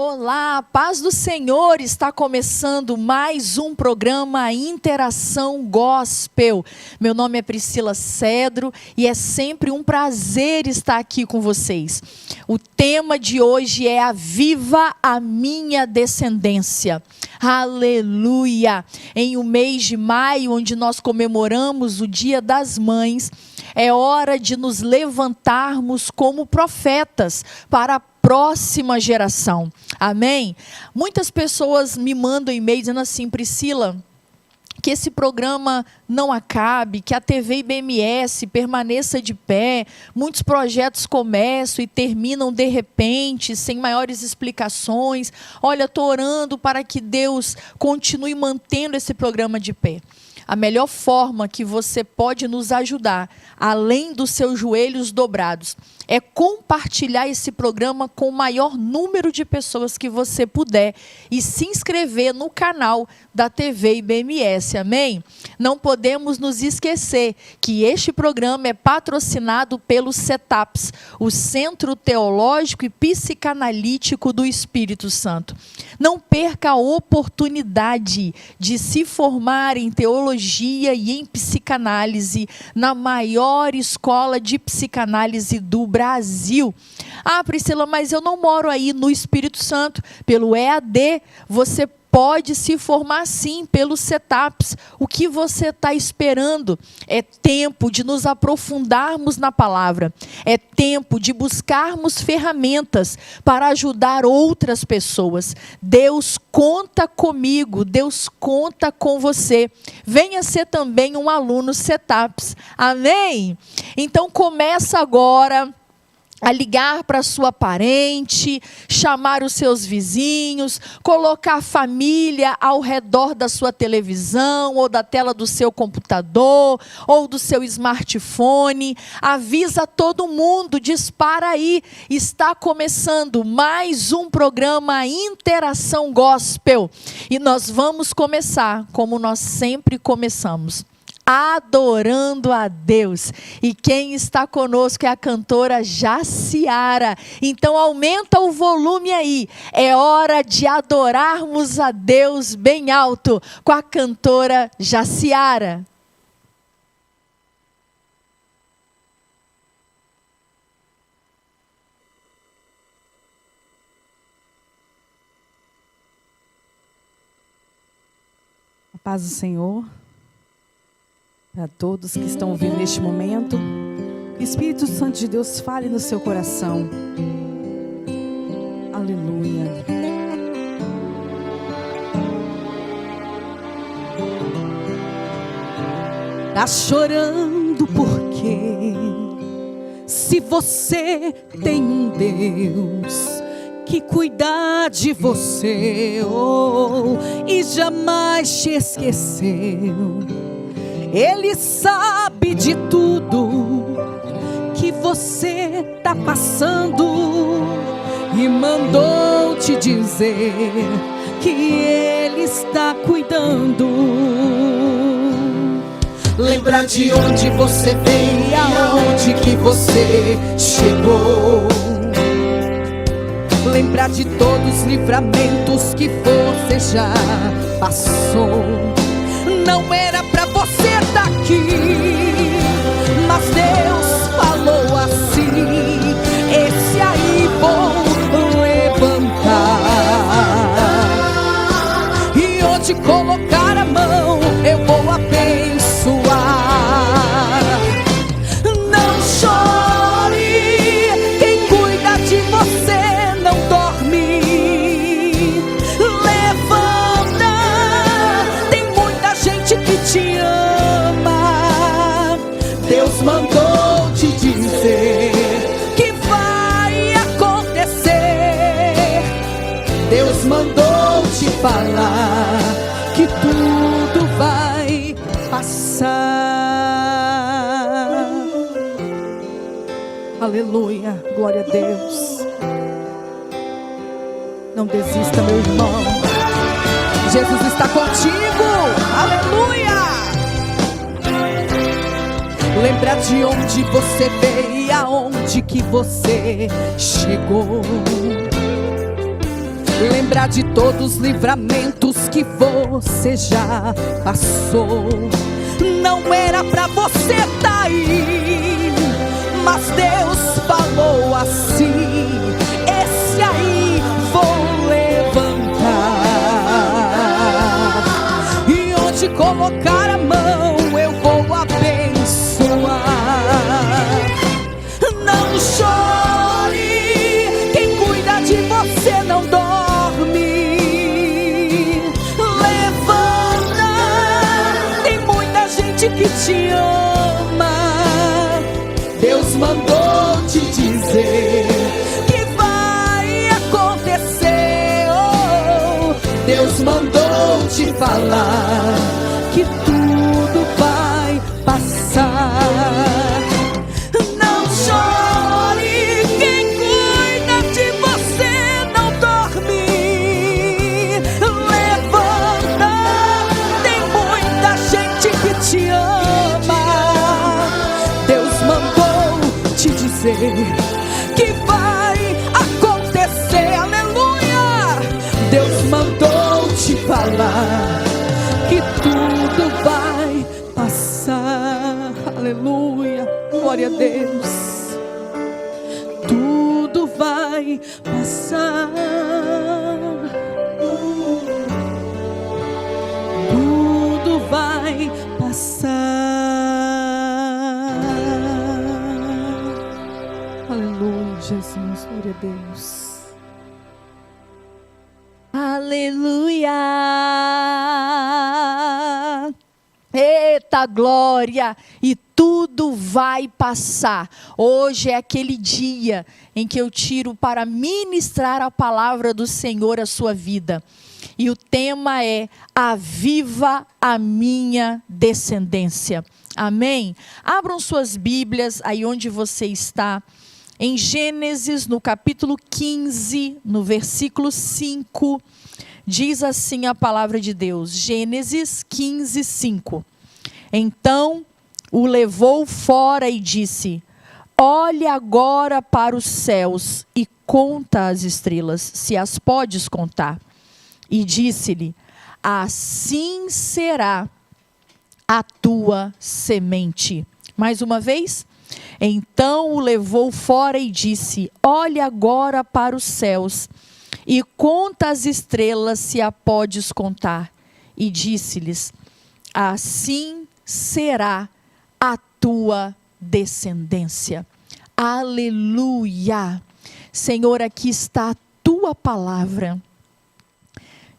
Olá, paz do Senhor, está começando mais um programa Interação Gospel. Meu nome é Priscila Cedro e é sempre um prazer estar aqui com vocês. O tema de hoje é Aviva a Minha Descendência. Aleluia! Em um mês de maio, onde nós comemoramos o Dia das Mães, é hora de nos levantarmos como profetas para a próxima geração. Amém? Muitas pessoas me mandam e-mail dizendo assim: Priscila, que esse programa não acabe, que a TV IBMS permaneça de pé. Muitos projetos começam e terminam de repente, sem maiores explicações. Olha, estou orando para que Deus continue mantendo esse programa de pé. A melhor forma que você pode nos ajudar, além dos seus joelhos dobrados, é compartilhar esse programa com o maior número de pessoas que você puder e se inscrever no canal da TV IBMS, amém? Não podemos nos esquecer que este programa é patrocinado pelo CETAPS, o Centro Teológico e Psicanalítico do Espírito Santo. Não perca a oportunidade de se formar em teologia e em psicanálise na maior escola de psicanálise do Brasil. Ah, Priscila, mas eu não moro aí no Espírito Santo. Pelo EAD, você pode se formar sim pelo CETAPS. O que você está esperando? É tempo de nos aprofundarmos na palavra. É tempo de buscarmos ferramentas para ajudar outras pessoas. Deus conta comigo, Deus conta com você. Venha ser também um aluno CETAPS. Amém? Então começa agora a ligar para sua parente, chamar os seus vizinhos, colocar a família ao redor da sua televisão, ou da tela do seu computador, ou do seu smartphone. Avisa todo mundo, dispara aí. Está começando mais um programa Interação Gospel. E nós vamos começar como nós sempre começamos, adorando a Deus. E quem está conosco é a cantora Jaciara. Então aumenta o volume aí. É hora de adorarmos a Deus bem alto com a cantora Jaciara. A paz do Senhor para todos que estão ouvindo neste momento. Que o Espírito Santo de Deus fale no seu coração. Aleluia. Tá chorando por quê? Se você tem um Deus que cuida de você, e jamais te esqueceu. Ele sabe de tudo que você tá passando e mandou te dizer que Ele está cuidando. Lembra de onde você veio e aonde que você chegou. Lembra de todos os livramentos que você já passou. Não era pra você estar aqui, mas Deus falou assim: esse aí vou levantar, e onde colocar a mão eu vou abençoar. Não chore, quem cuida de você não dorme. Levanta, tem muita gente que te ama. Deus mandou te dizer que vai acontecer. Deus mandou te falar que tudo vai passar. Aleluia, glória a Deus. Não desista, meu irmão. Jesus está contigo. Aleluia. Lembra de onde você veio e aonde que você chegou. lembrar de todos os livramentos que você já passou. Não era pra você tá aí, mas Deus falou assim: esse aí vou levantar, e onde colocar a mão eu vou abençoar. Não chore, quem cuida de você não dorme. Levanta, tem muita gente que te ama. Deus mandou te dizer que vai acontecer. Oh, Deus mandou te falar que tudo vai passar. Não chore, quem cuida de você não dorme. Levanta, tem muita gente que te ama. Deus mandou te dizer que vai acontecer. Aleluia! Deus mandou te falar que tudo vai passar. Aleluia, glória a Deus. Tudo vai passar. Tudo vai passar. Aleluia, Jesus, glória a Deus. Aleluia! Eita glória! E tudo vai passar. Hoje é aquele dia em que eu tiro para ministrar a palavra do Senhor à sua vida. E o tema é: aviva a minha descendência. Amém? Abram suas Bíblias aí onde você está. Em Gênesis, no capítulo 15, no versículo 5, diz assim a palavra de Deus. Gênesis 15, 5. Então o levou fora e disse: olhe agora para os céus e conta as estrelas, se as podes contar. E disse-lhe: assim será a tua semente. Mais uma vez. Então o levou fora e disse: olhe agora para os céus e conta as estrelas, se a podes contar. E disse-lhes: assim será a tua descendência. Aleluia! Senhor, aqui está a tua palavra.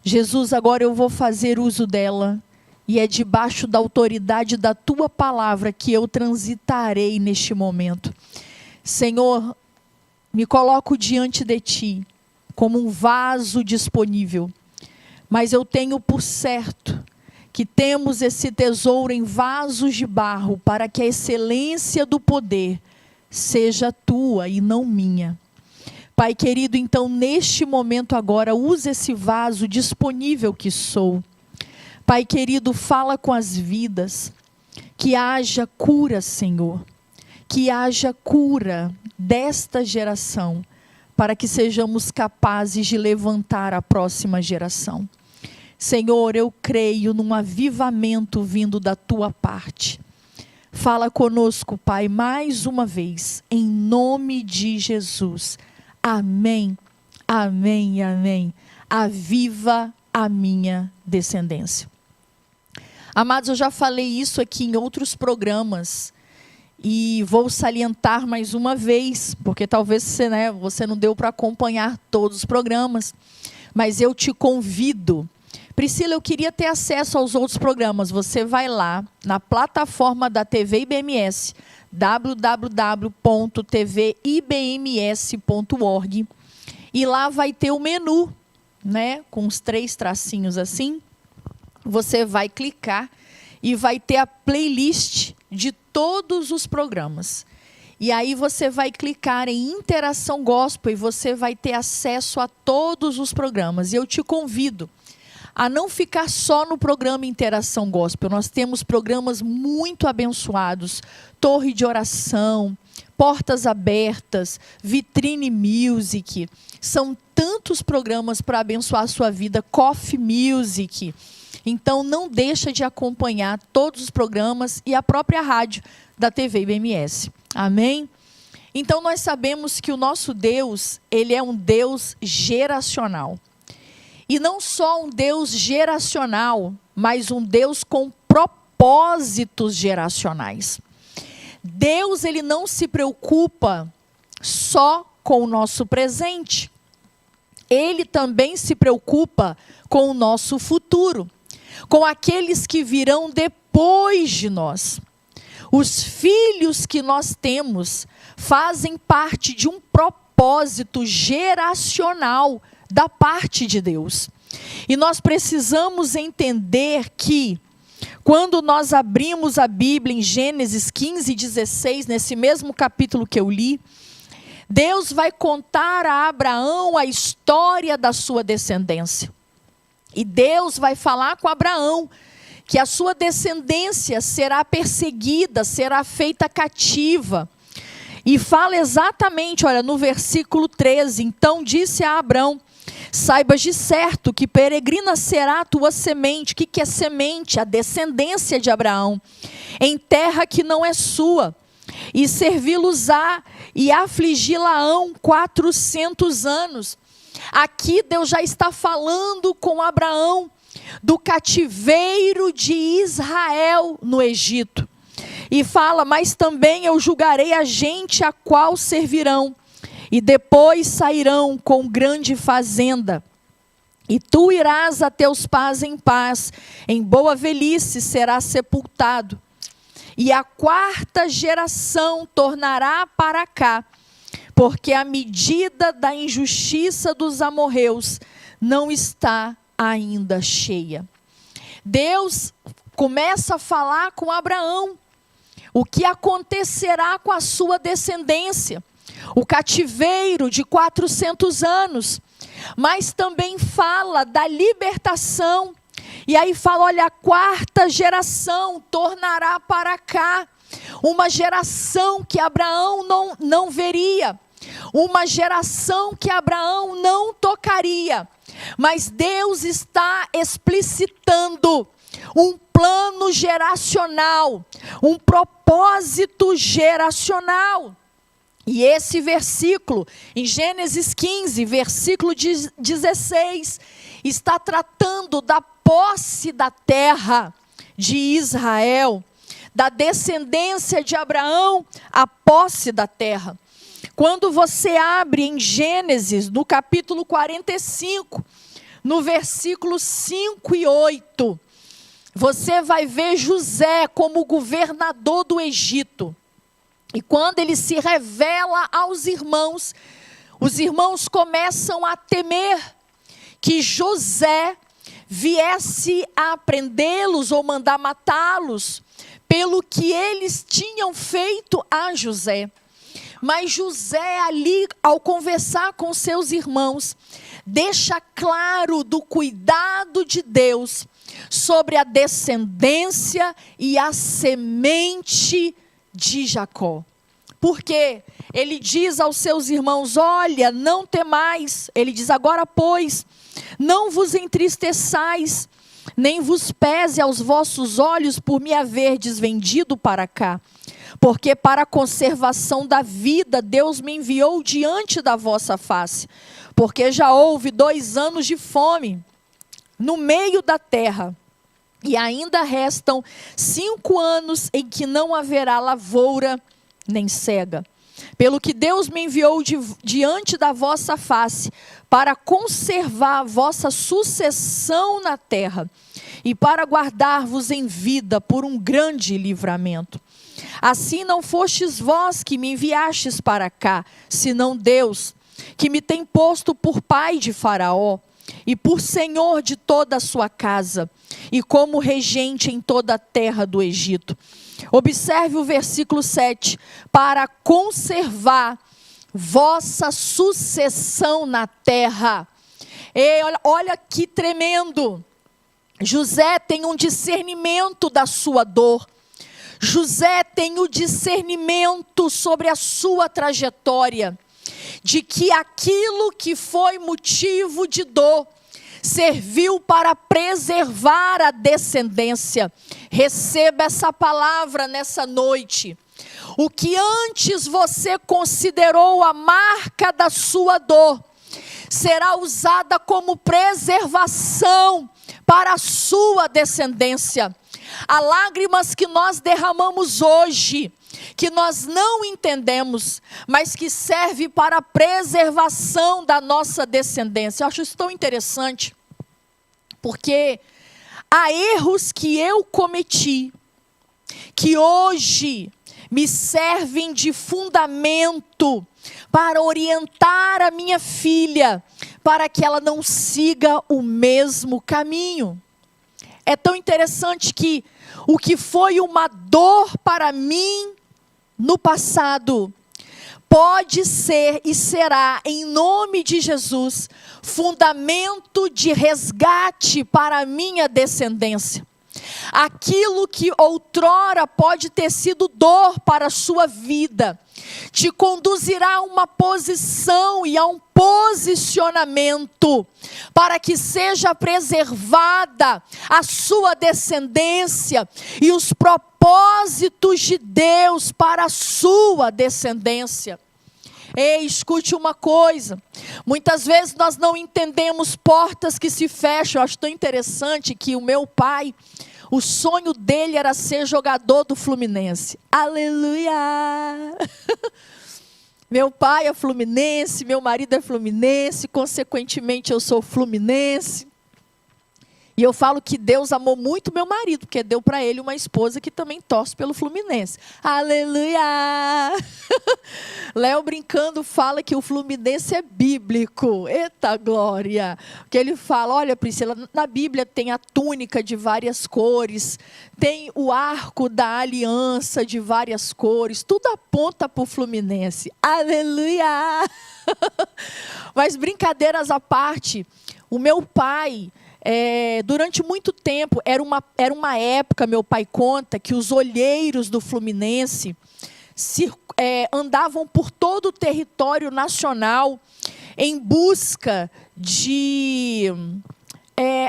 Jesus, agora eu vou fazer uso dela. E é debaixo da autoridade da tua palavra que eu transitarei neste momento. Senhor, me coloco diante de ti como um vaso disponível. Mas eu tenho por certo que temos esse tesouro em vasos de barro para que a excelência do poder seja tua e não minha. Pai querido, então neste momento agora, use esse vaso disponível que sou. Pai querido, fala com as vidas, que haja cura, Senhor, que haja cura desta geração, para que sejamos capazes de levantar a próxima geração. Senhor, eu creio num avivamento vindo da tua parte. Fala conosco, Pai, mais uma vez, em nome de Jesus. Amém, amém e amém. Aviva a minha descendência. Amados, eu já falei isso aqui em outros programas e vou salientar mais uma vez, porque talvez você não deu para acompanhar todos os programas, mas eu te convido. Priscila, eu queria ter acesso aos outros programas. Você vai lá na plataforma da TV IBMS, www.tvibms.org, e lá vai ter o menu, com os 3 tracinhos assim. Você vai clicar e vai ter a playlist de todos os programas. E aí você vai clicar em Interação Gospel e você vai ter acesso a todos os programas. E eu te convido a não ficar só no programa Interação Gospel. Nós temos programas muito abençoados, Torre de Oração, Portas Abertas, Vitrine Music, são tantos programas para abençoar a sua vida, Coffee Music. Então não deixa de acompanhar todos os programas e a própria rádio da TV IBMS. Amém? Então nós sabemos que o nosso Deus, ele é um Deus geracional. E não só um Deus geracional, mas um Deus com propósitos geracionais. Deus, ele não se preocupa só com o nosso presente. Ele também se preocupa com o nosso futuro, com aqueles que virão depois de nós. Os filhos que nós temos fazem parte de um propósito geracional da parte de Deus. E nós precisamos entender que, quando nós abrimos a Bíblia em Gênesis 15:16, nesse mesmo capítulo que eu li, Deus vai contar a Abraão a história da sua descendência. E Deus vai falar com Abraão que a sua descendência será perseguida, será feita cativa. E fala exatamente, olha, no versículo 13, então disse a Abrão: saibas de certo que peregrina será a tua semente. O que é semente? A descendência de Abraão, em terra que não é sua, e servi-los-á e afligi-la-ão 400 anos. Aqui Deus já está falando com Abraão do cativeiro de Israel no Egito. E fala: mas também eu julgarei a gente a qual servirão, e depois sairão com grande fazenda. E tu irás a teus pais em paz, em boa velhice serás sepultado. E a quarta geração tornará para cá, porque a medida da injustiça dos amorreus não está ainda cheia. Deus começa a falar com Abraão o que acontecerá com a sua descendência, o cativeiro de 400 anos, mas também fala da libertação. E aí fala: olha, a quarta geração tornará para cá, uma geração que Abraão não veria, uma geração que Abraão não tocaria, mas Deus está explicitando um plano geracional, um propósito geracional. E esse versículo, em Gênesis 15, versículo 16, está tratando da posse da terra de Israel, da descendência de Abraão, a posse da terra. Quando você abre em Gênesis, no capítulo 45, no versículo 5 e 8, você vai ver José como governador do Egito. E quando ele se revela aos irmãos, os irmãos começam a temer que José viesse a prendê-los ou mandar matá-los pelo que eles tinham feito a José. Mas José ali, ao conversar com seus irmãos, deixa claro do cuidado de Deus sobre a descendência e a semente de Jacó. Porque ele diz aos seus irmãos: olha, não temais. Ele diz: agora, pois, não vos entristeçais, nem vos pese aos vossos olhos por me haverdes vendido para cá. Porque para a conservação da vida Deus me enviou diante da vossa face. Porque já houve 2 anos de fome no meio da terra, e ainda restam 5 anos em que não haverá lavoura nem cega. Pelo que Deus me enviou diante da vossa face, para conservar a vossa sucessão na terra, e para guardar-vos em vida por um grande livramento. Assim não fostes vós que me enviastes para cá, senão Deus, que me tem posto por pai de Faraó, e por senhor de toda a sua casa, e como regente em toda a terra do Egito. Observe o versículo 7, para conservar vossa sucessão na terra. E olha que tremendo. José tem um discernimento da sua dor. José tem o discernimento sobre a sua trajetória, de que aquilo que foi motivo de dor, serviu para preservar a descendência. Receba essa palavra nessa noite. O que antes você considerou a marca da sua dor, será usada como preservação para a sua descendência. Há lágrimas que nós derramamos hoje, que nós não entendemos, mas que serve para a preservação da nossa descendência. Eu acho isso tão interessante, porque há erros que eu cometi, que hoje me servem de fundamento para orientar a minha filha, para que ela não siga o mesmo caminho. É tão interessante que o que foi uma dor para mim no passado, pode ser e será, em nome de Jesus, fundamento de resgate para a minha descendência. Aquilo que outrora pode ter sido dor para a sua vida, te conduzirá a uma posição e a um posicionamento, para que seja preservada a sua descendência e os propósitos de Deus para a sua descendência. Ei, escute uma coisa, muitas vezes nós não entendemos portas que se fecham. Eu acho tão interessante que o meu pai, o sonho dele era ser jogador do Fluminense. Aleluia! Meu pai é fluminense, meu marido é fluminense, consequentemente eu sou fluminense. E eu falo que Deus amou muito meu marido, porque deu para ele uma esposa que também torce pelo Fluminense. Aleluia! Léo brincando fala que o Fluminense é bíblico. Eita glória! Porque ele fala, olha Priscila, na Bíblia tem a túnica de várias cores, tem o arco da aliança de várias cores, tudo aponta para o Fluminense. Aleluia! Mas brincadeiras à parte, o meu pai... durante muito tempo, era uma época, meu pai conta, que os olheiros do Fluminense andavam por todo o território nacional em busca de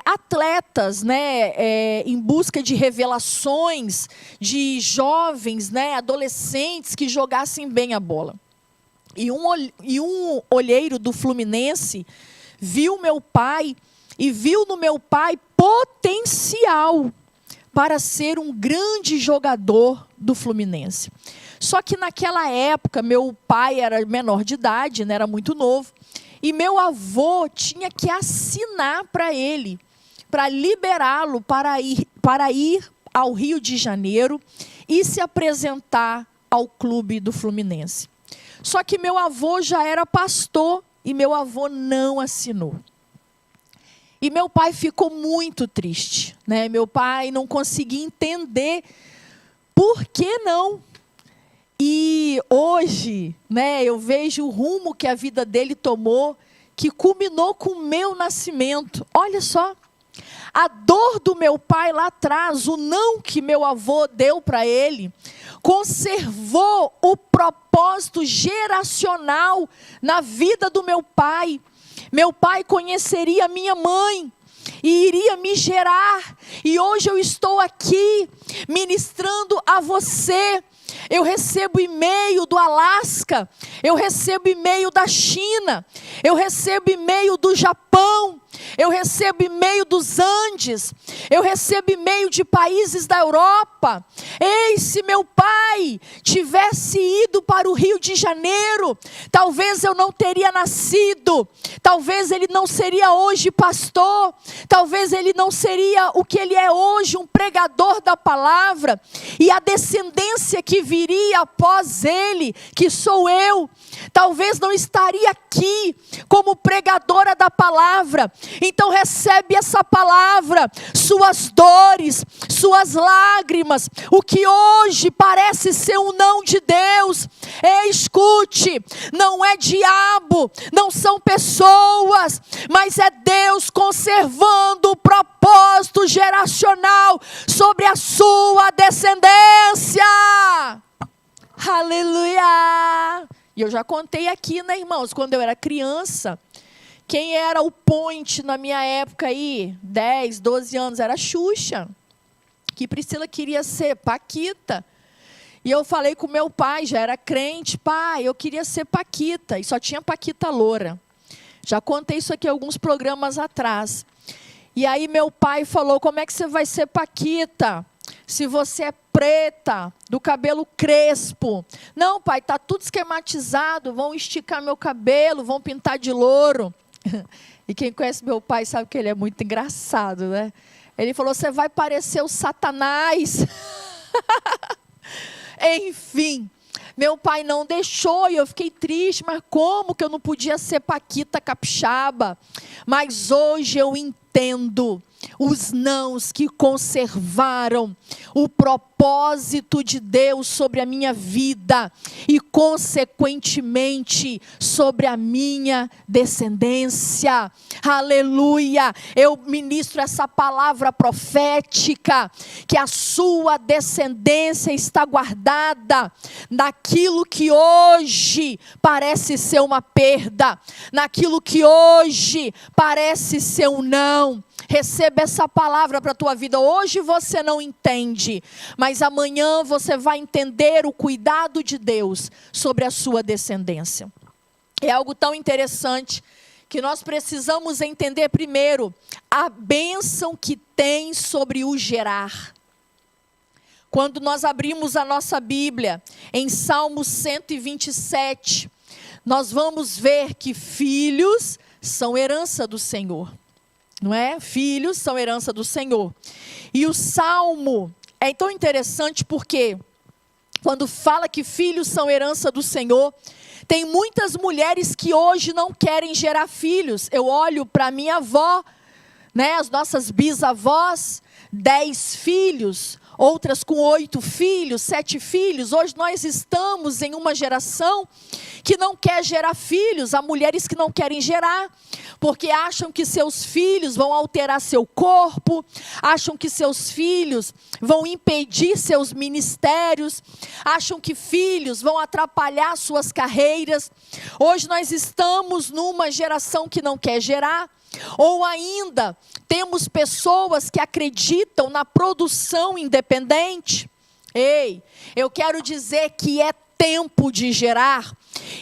atletas, né, em busca de revelações, de jovens, né, adolescentes que jogassem bem a bola. E um olheiro do Fluminense viu meu pai e viu no meu pai potencial para ser um grande jogador do Fluminense. Só que naquela época, meu pai era menor de idade, né, era muito novo, e meu avô tinha que assinar para ele, para liberá-lo para ir ao Rio de Janeiro e se apresentar ao clube do Fluminense. Só que meu avô já era pastor e meu avô não assinou. E meu pai ficou muito triste, né? Meu pai não conseguia entender por que não. E hoje, né, eu vejo o rumo que a vida dele tomou, que culminou com o meu nascimento. Olha só, a dor do meu pai lá atrás, o não que meu avô deu para ele, conservou o propósito geracional na vida do meu pai. Meu pai conheceria minha mãe e iria me gerar. E hoje eu estou aqui ministrando a você. Eu recebo e-mail do Alasca, eu recebo e-mail da China, eu recebo e-mail do Japão, eu recebo e-mail dos Andes, eu recebo e-mail de países da Europa. Ei, se meu pai tivesse ido para o Rio de Janeiro, talvez eu não teria nascido, talvez ele não seria hoje pastor, talvez ele não seria o que ele é hoje, um pregador da palavra, e a descendência que viria após ele, que sou eu, talvez não estaria aqui como pregadora da palavra, Então recebe essa palavra, suas dores, suas lágrimas, o que hoje parece ser um não de Deus. Escute, não é diabo, não são pessoas, mas é Deus conservando o propósito geracional sobre a sua descendência. Aleluia! E eu já contei aqui, né, irmãos, quando eu era criança, quem era o point na minha época aí, 10, 12 anos, era a Xuxa, que Priscila queria ser Paquita. E eu falei com meu pai, já era crente, pai, eu queria ser Paquita, e só tinha Paquita loura. Já contei isso aqui alguns programas atrás. E aí meu pai falou, como é que você vai ser Paquita, se você é preta, do cabelo crespo? Não, pai, está tudo esquematizado, vão esticar meu cabelo, vão pintar de louro. E quem conhece meu pai sabe que ele é muito engraçado, né? Ele falou, você vai parecer o Satanás. Enfim, meu pai não deixou e eu fiquei triste, mas como que eu não podia ser Paquita capixaba? Mas hoje eu entendo os nãos que conservaram o propósito de Deus sobre a minha vida e, consequentemente, sobre a minha descendência. Aleluia! Eu ministro essa palavra profética, que a sua descendência está guardada naquilo que hoje parece ser uma perda, naquilo que hoje parece ser um não. Receba essa palavra para a tua vida. Hoje você não entende, mas amanhã você vai entender o cuidado de Deus sobre a sua descendência. É algo tão interessante que nós precisamos entender primeiro a bênção que tem sobre o gerar. Quando nós abrimos a nossa Bíblia em Salmo 127, nós vamos ver que filhos são herança do Senhor. Não é? Filhos são herança do Senhor. E o Salmo é tão interessante porque quando fala que filhos são herança do Senhor, tem muitas mulheres que hoje não querem gerar filhos. Eu olho para minha avó, né, as nossas bisavós, 10 filhos, outras com 8 filhos, 7 filhos. Hoje nós estamos em uma geração que não quer gerar filhos. Há mulheres que não querem gerar, porque acham que seus filhos vão alterar seu corpo, acham que seus filhos vão impedir seus ministérios, acham que filhos vão atrapalhar suas carreiras. Hoje nós estamos numa geração que não quer gerar, ou ainda temos pessoas que acreditam na produção independente. Ei, eu quero dizer que é tempo de gerar.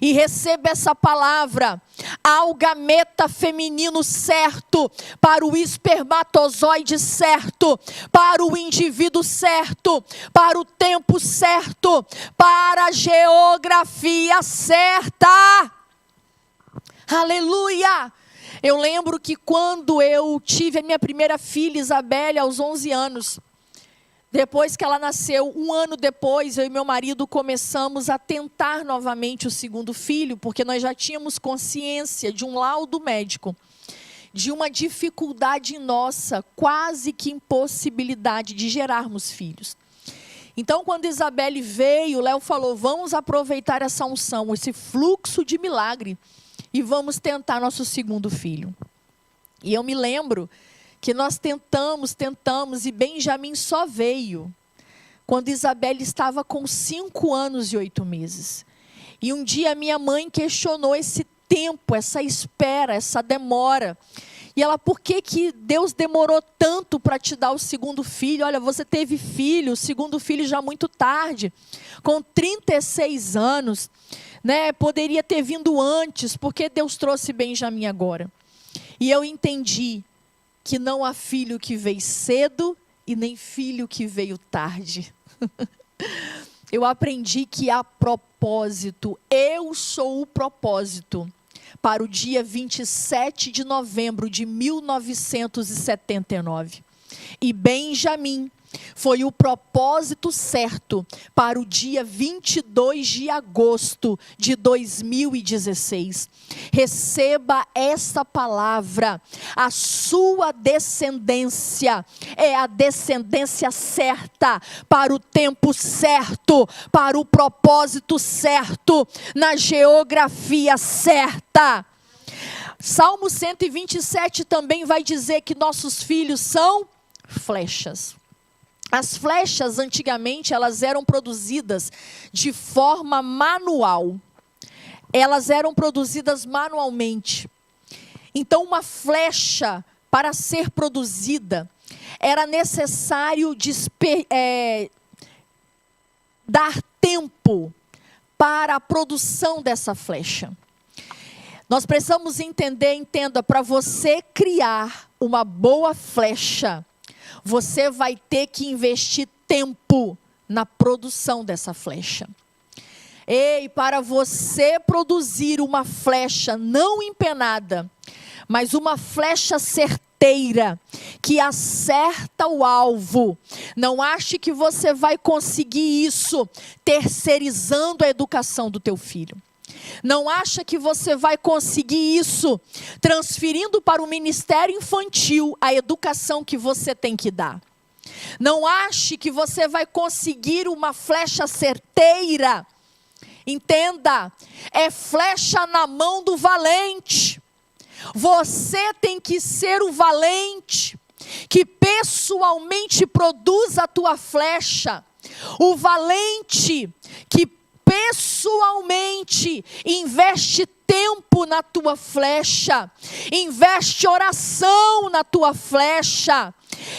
E receba essa palavra, há o gameta feminino certo, para o espermatozoide certo, para o indivíduo certo, para o tempo certo, para a geografia certa. Aleluia! Eu lembro que quando eu tive a minha primeira filha, Isabelle, aos 11 anos, depois que ela nasceu, um ano depois, eu e meu marido começamos a tentar novamente o segundo filho, porque nós já tínhamos consciência de um laudo médico, de uma dificuldade nossa, quase que impossibilidade de gerarmos filhos. Então, quando Isabelle veio, Léo falou, vamos aproveitar essa unção, esse fluxo de milagre, e vamos tentar nosso segundo filho. E eu me lembro que nós tentamos, e Benjamin só veio quando Isabelle estava com 5 anos e 8 meses. E um dia minha mãe questionou esse tempo, essa espera, essa demora. E ela, por que Deus demorou tanto para te dar o segundo filho? Olha, você teve filho, o segundo filho já muito tarde, com 36 anos, né? Poderia ter vindo antes, porque Deus trouxe Benjamin agora. E eu entendi que não há filho que veio cedo e nem filho que veio tarde. Eu aprendi que há propósito. Eu sou o propósito para o dia 27 de novembro de 1979. E Benjamin Foi o propósito certo para o dia 22 de agosto de 2016. Receba esta palavra. A sua descendência é a descendência certa, para o tempo certo, para o propósito certo, na geografia certa. Salmo 127 também vai dizer que nossos filhos são flechas. As flechas, antigamente, elas eram produzidas de forma manual. Elas eram produzidas manualmente. Então, uma flecha, para ser produzida, era necessário dar tempo para a produção dessa flecha. Nós precisamos entenda, para você criar uma boa flecha, você vai ter que investir tempo na produção dessa flecha. E para você produzir uma flecha não empenada, mas uma flecha certeira, que acerta o alvo, não ache que você vai conseguir isso terceirizando a educação do teu filho. Não acha que você vai conseguir isso transferindo para o ministério infantil a educação que você tem que dar. Não ache que você vai conseguir uma flecha certeira. Entenda, é flecha na mão do valente. Você tem que ser o valente que pessoalmente produz a tua flecha. O valente que pessoalmente investe tempo na tua flecha, investe oração na tua flecha,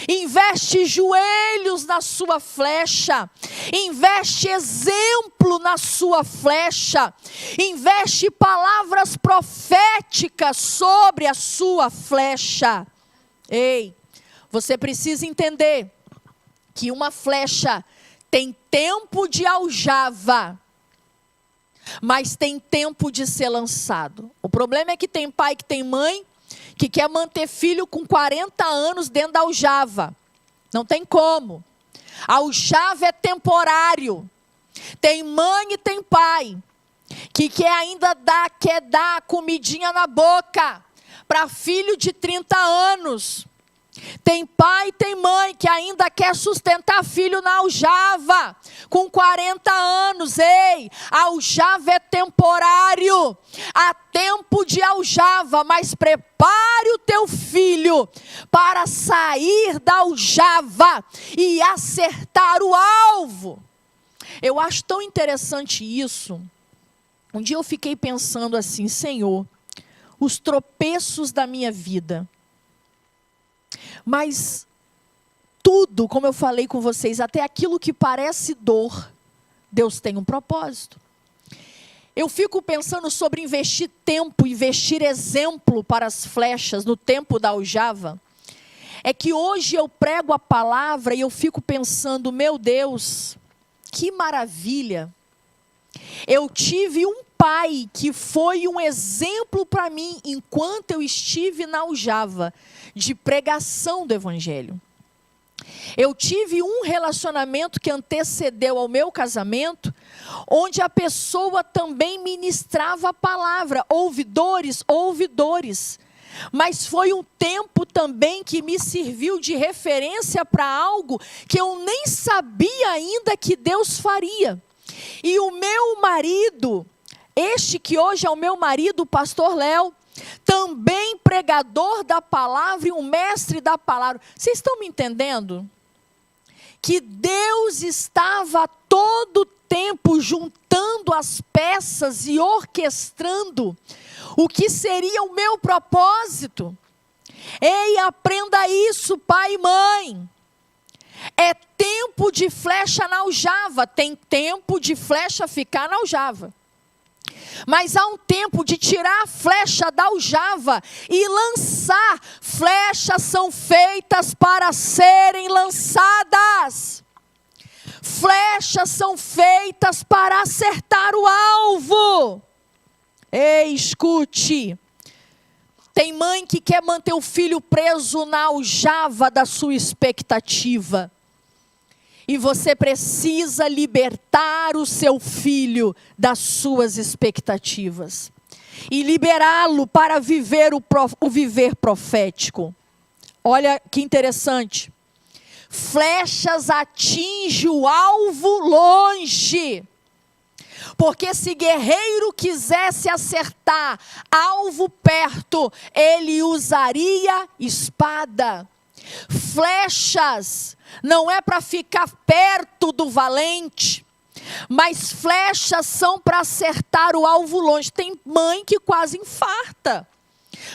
investe joelhos na sua flecha, investe exemplo na sua flecha, investe palavras proféticas sobre a sua flecha. Ei, você precisa entender que uma flecha tem tempo de aljava, mas tem tempo de ser lançado. O problema é que tem pai, que tem mãe, que quer manter filho com 40 anos dentro da aljava. Não tem como. A aljava é temporário. Tem mãe e tem pai que quer dar comidinha na boca para filho de 30 anos. Tem pai e tem mãe que ainda quer sustentar filho na aljava, com 40 anos. Ei, a aljava é temporário, há tempo de aljava, mas prepare o teu filho para sair da aljava e acertar o alvo. Eu acho tão interessante isso. Um dia eu fiquei pensando assim: Senhor, os tropeços da minha vida. Mas tudo, como eu falei com vocês, até aquilo que parece dor, Deus tem um propósito. Eu fico pensando sobre investir tempo, investir exemplo para as flechas no tempo da aljava. É que hoje eu prego a palavra e eu fico pensando: meu Deus, que maravilha. Eu tive um pai que foi um exemplo para mim enquanto eu estive na aljava de pregação do evangelho. Eu tive um relacionamento que antecedeu ao meu casamento, onde a pessoa também ministrava a palavra, ouvidores. Mas foi um tempo também que me serviu de referência para algo que eu nem sabia ainda que Deus faria. E o meu marido, este que hoje é o meu marido, o pastor Léo, também pregador da palavra e um mestre da palavra. Vocês estão me entendendo? Que Deus estava todo tempo juntando as peças e orquestrando o que seria o meu propósito. Ei, aprenda isso, pai e mãe. É tempo de flecha na aljava, tem tempo de flecha ficar na aljava. Mas há um tempo de tirar a flecha da aljava e lançar. Flechas são feitas para serem lançadas. Flechas são feitas para acertar o alvo. Ei, escute. Tem mãe que quer manter o filho preso na aljava da sua expectativa. E você precisa libertar o seu filho das suas expectativas. E liberá-lo para viver o viver profético. Olha que interessante. Flechas atingem o alvo longe. Porque se guerreiro quisesse acertar alvo perto, ele usaria espada. Flechas não é para ficar perto do valente, mas flechas são para acertar o alvo longe. Tem mãe que quase infarta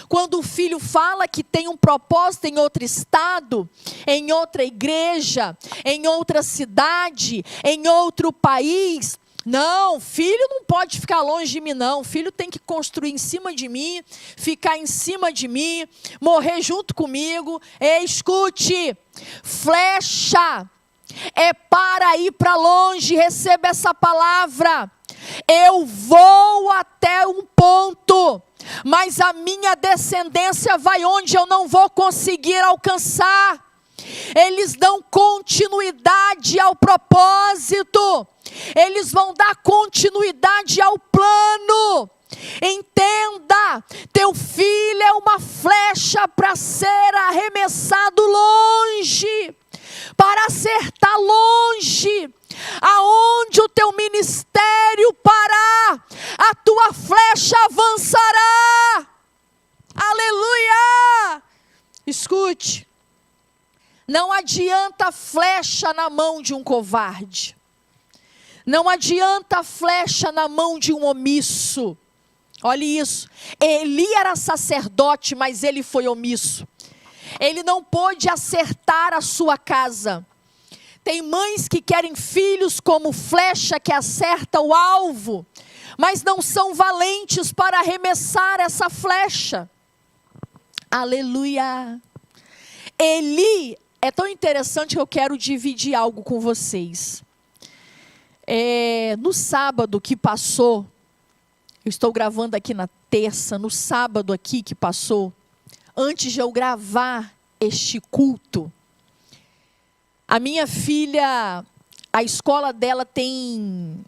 quando o filho fala que tem um propósito em outro estado, em outra igreja, em outra cidade, em outro país. Não, filho não pode ficar longe de mim não, filho tem que construir em cima de mim, ficar em cima de mim, morrer junto comigo. Escute, flecha é para ir para longe. Receba essa palavra. Eu vou até um ponto, mas a minha descendência vai onde eu não vou conseguir alcançar. Eles dão continuidade ao propósito. Eles vão dar continuidade ao plano. Entenda, teu filho é uma flecha para ser arremessado longe, para acertar longe. Aonde o teu ministério parar, a tua flecha avançará. Aleluia! Escute, não adianta flecha na mão de um covarde. Não adianta flecha na mão de um omisso. Olha isso. Eli era sacerdote, mas ele foi omisso. Ele não pôde acertar a sua casa. Tem mães que querem filhos como flecha que acerta o alvo, mas não são valentes para arremessar essa flecha. Aleluia. Eli, é tão interessante que eu quero dividir algo com vocês. No sábado que passou, eu estou gravando aqui na terça, no sábado aqui que passou, antes de eu gravar este culto, a minha filha, a escola dela tem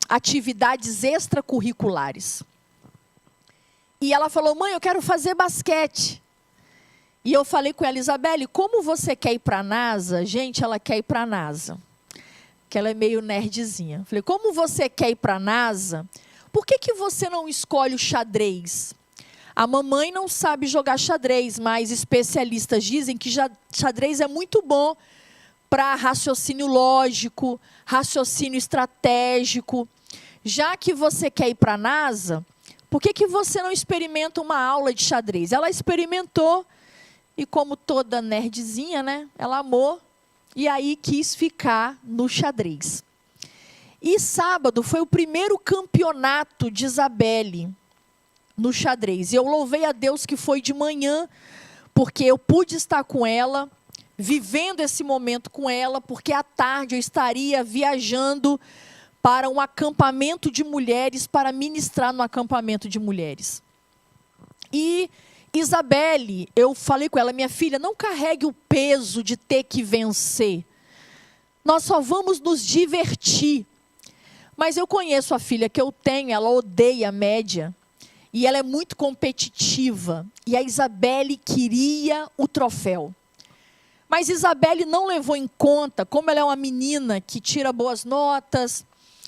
atividades extracurriculares. E ela falou, mãe, eu quero fazer basquete. E eu falei com ela, Isabelle, como você quer ir para a NASA? Gente, ela quer ir para a NASA. Que ela é meio nerdzinha. Falei, como você quer ir para a NASA, por que você não escolhe o xadrez? A mamãe não sabe jogar xadrez, mas especialistas dizem que xadrez é muito bom para raciocínio lógico, raciocínio estratégico. Já que você quer ir para a NASA, por que você não experimenta uma aula de xadrez? Ela experimentou e, como toda nerdzinha, né, ela amou. E aí quis ficar no xadrez. E sábado foi o primeiro campeonato de Isabelle no xadrez. E eu louvei a Deus que foi de manhã, porque eu pude estar com ela, vivendo esse momento com ela, porque à tarde eu estaria viajando para um acampamento de mulheres, para ministrar no acampamento de mulheres. E Isabelle, eu falei com ela, minha filha, não carregue o peso de ter que vencer. Nós só vamos nos divertir. Mas eu conheço a filha que eu tenho, ela odeia a média. E ela é muito competitiva. E a Isabelle queria o troféu. Mas Isabelle não levou em conta, como ela é uma menina que tira boas notas,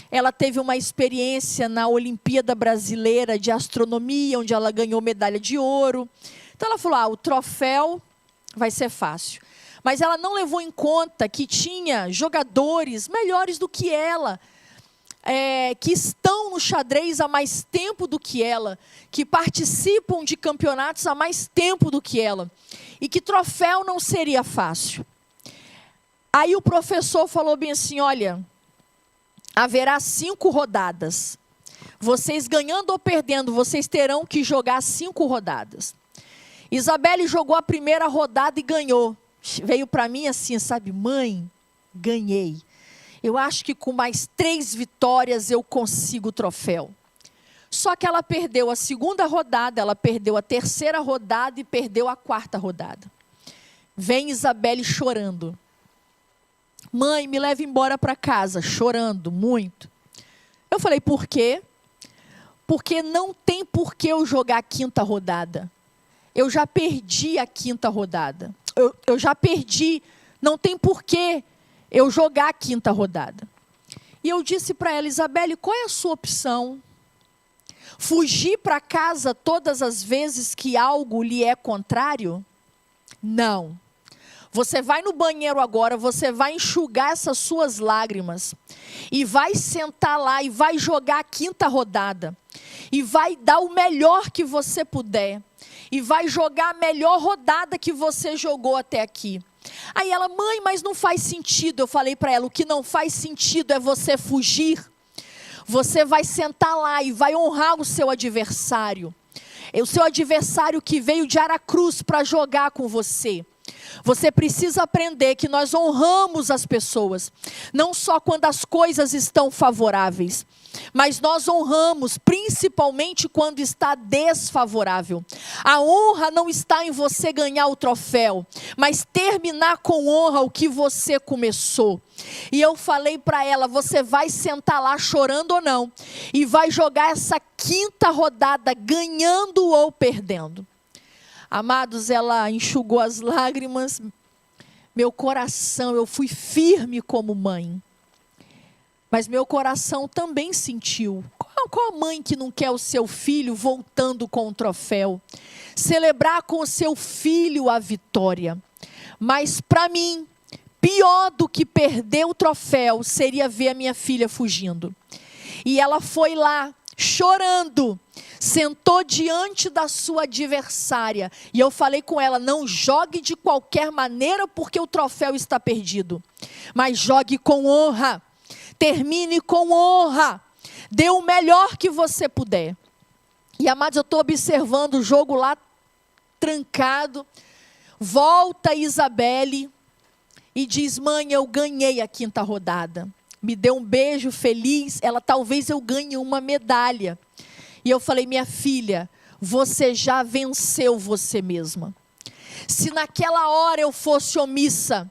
ela teve uma experiência na Olimpíada Brasileira de Astronomia, onde ela ganhou medalha de ouro. Então ela falou, o troféu vai ser fácil. Mas ela não levou em conta que tinha jogadores melhores do que ela, que estão no xadrez há mais tempo do que ela, que participam de campeonatos há mais tempo do que ela, e que troféu não seria fácil. Aí o professor falou bem assim, olha, haverá 5 rodadas. Vocês ganhando ou perdendo, vocês terão que jogar 5 rodadas. Isabelle jogou a primeira rodada e ganhou. Veio para mim assim, sabe, mãe, ganhei. Eu acho que com mais 3 vitórias eu consigo o troféu. Só que ela perdeu a segunda rodada, ela perdeu a terceira rodada e perdeu a 4ª rodada. Vem Isabelle chorando. mãe, me leva embora para casa, chorando muito. Eu falei, por quê? Porque não tem por que eu jogar a 5ª rodada. Eu já perdi a 5ª rodada. Eu já perdi, não tem por que eu jogar a 5ª rodada. E eu disse para ela, Isabelle, qual é a sua opção? Fugir para casa todas as vezes que algo lhe é contrário? Não. Você vai no banheiro agora, você vai enxugar essas suas lágrimas e vai sentar lá e vai jogar a 5ª rodada e vai dar o melhor que você puder e vai jogar a melhor rodada que você jogou até aqui. Aí ela, mãe, mas não faz sentido. Eu falei para ela, o que não faz sentido é você fugir. Você vai sentar lá e vai honrar o seu adversário. O seu adversário que veio de Aracruz para jogar com você. Você precisa aprender que nós honramos as pessoas, não só quando as coisas estão favoráveis, mas nós honramos principalmente quando está desfavorável. A honra não está em você ganhar o troféu, mas terminar com honra o que você começou. E eu falei para ela, você vai sentar lá chorando ou não, e vai jogar essa 5ª rodada ganhando ou perdendo. Amados, ela enxugou as lágrimas, meu coração, eu fui firme como mãe. Mas meu coração também sentiu. Qual a mãe que não quer o seu filho voltando com o troféu? Celebrar com o seu filho a vitória. Mas para mim, pior do que perder o troféu seria ver a minha filha fugindo. E ela foi lá, chorando, sentou diante da sua adversária. E eu falei com ela, não jogue de qualquer maneira porque o troféu está perdido. Mas jogue com honra. Termine com honra. Dê o melhor que você puder. E amados, eu estou observando o jogo lá trancado. Volta Isabelle e diz, mãe, eu ganhei a 5ª rodada. Me deu um beijo feliz. Ela, talvez eu ganhe uma medalha. E eu falei, minha filha, você já venceu você mesma. Se naquela hora eu fosse omissa,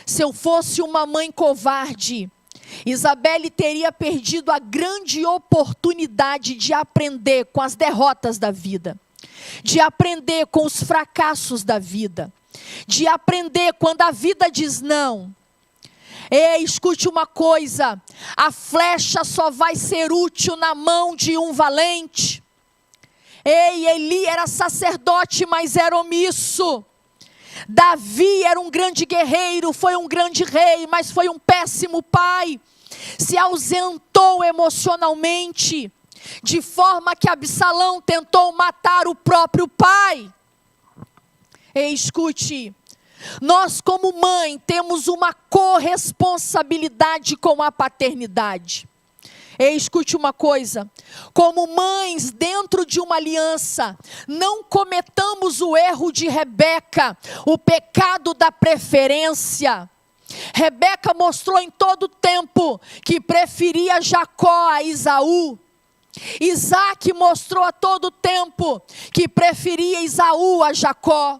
se eu fosse uma mãe covarde, Isabelle teria perdido a grande oportunidade de aprender com as derrotas da vida, de aprender com os fracassos da vida, de aprender quando a vida diz não. Ei, escute uma coisa, a flecha só vai ser útil na mão de um valente. Ei, Eli era sacerdote, mas era omisso. Davi era um grande guerreiro, foi um grande rei, mas foi um péssimo pai. Se ausentou emocionalmente, de forma que Absalão tentou matar o próprio pai. Ei, escute, nós como mãe temos uma corresponsabilidade com a paternidade. Ei, escute uma coisa, como mães dentro de uma aliança, não cometamos o erro de Rebeca, o pecado da preferência. Rebeca mostrou em todo tempo que preferia Jacó a Esaú. Isaac mostrou a todo tempo que preferia Esaú a Jacó.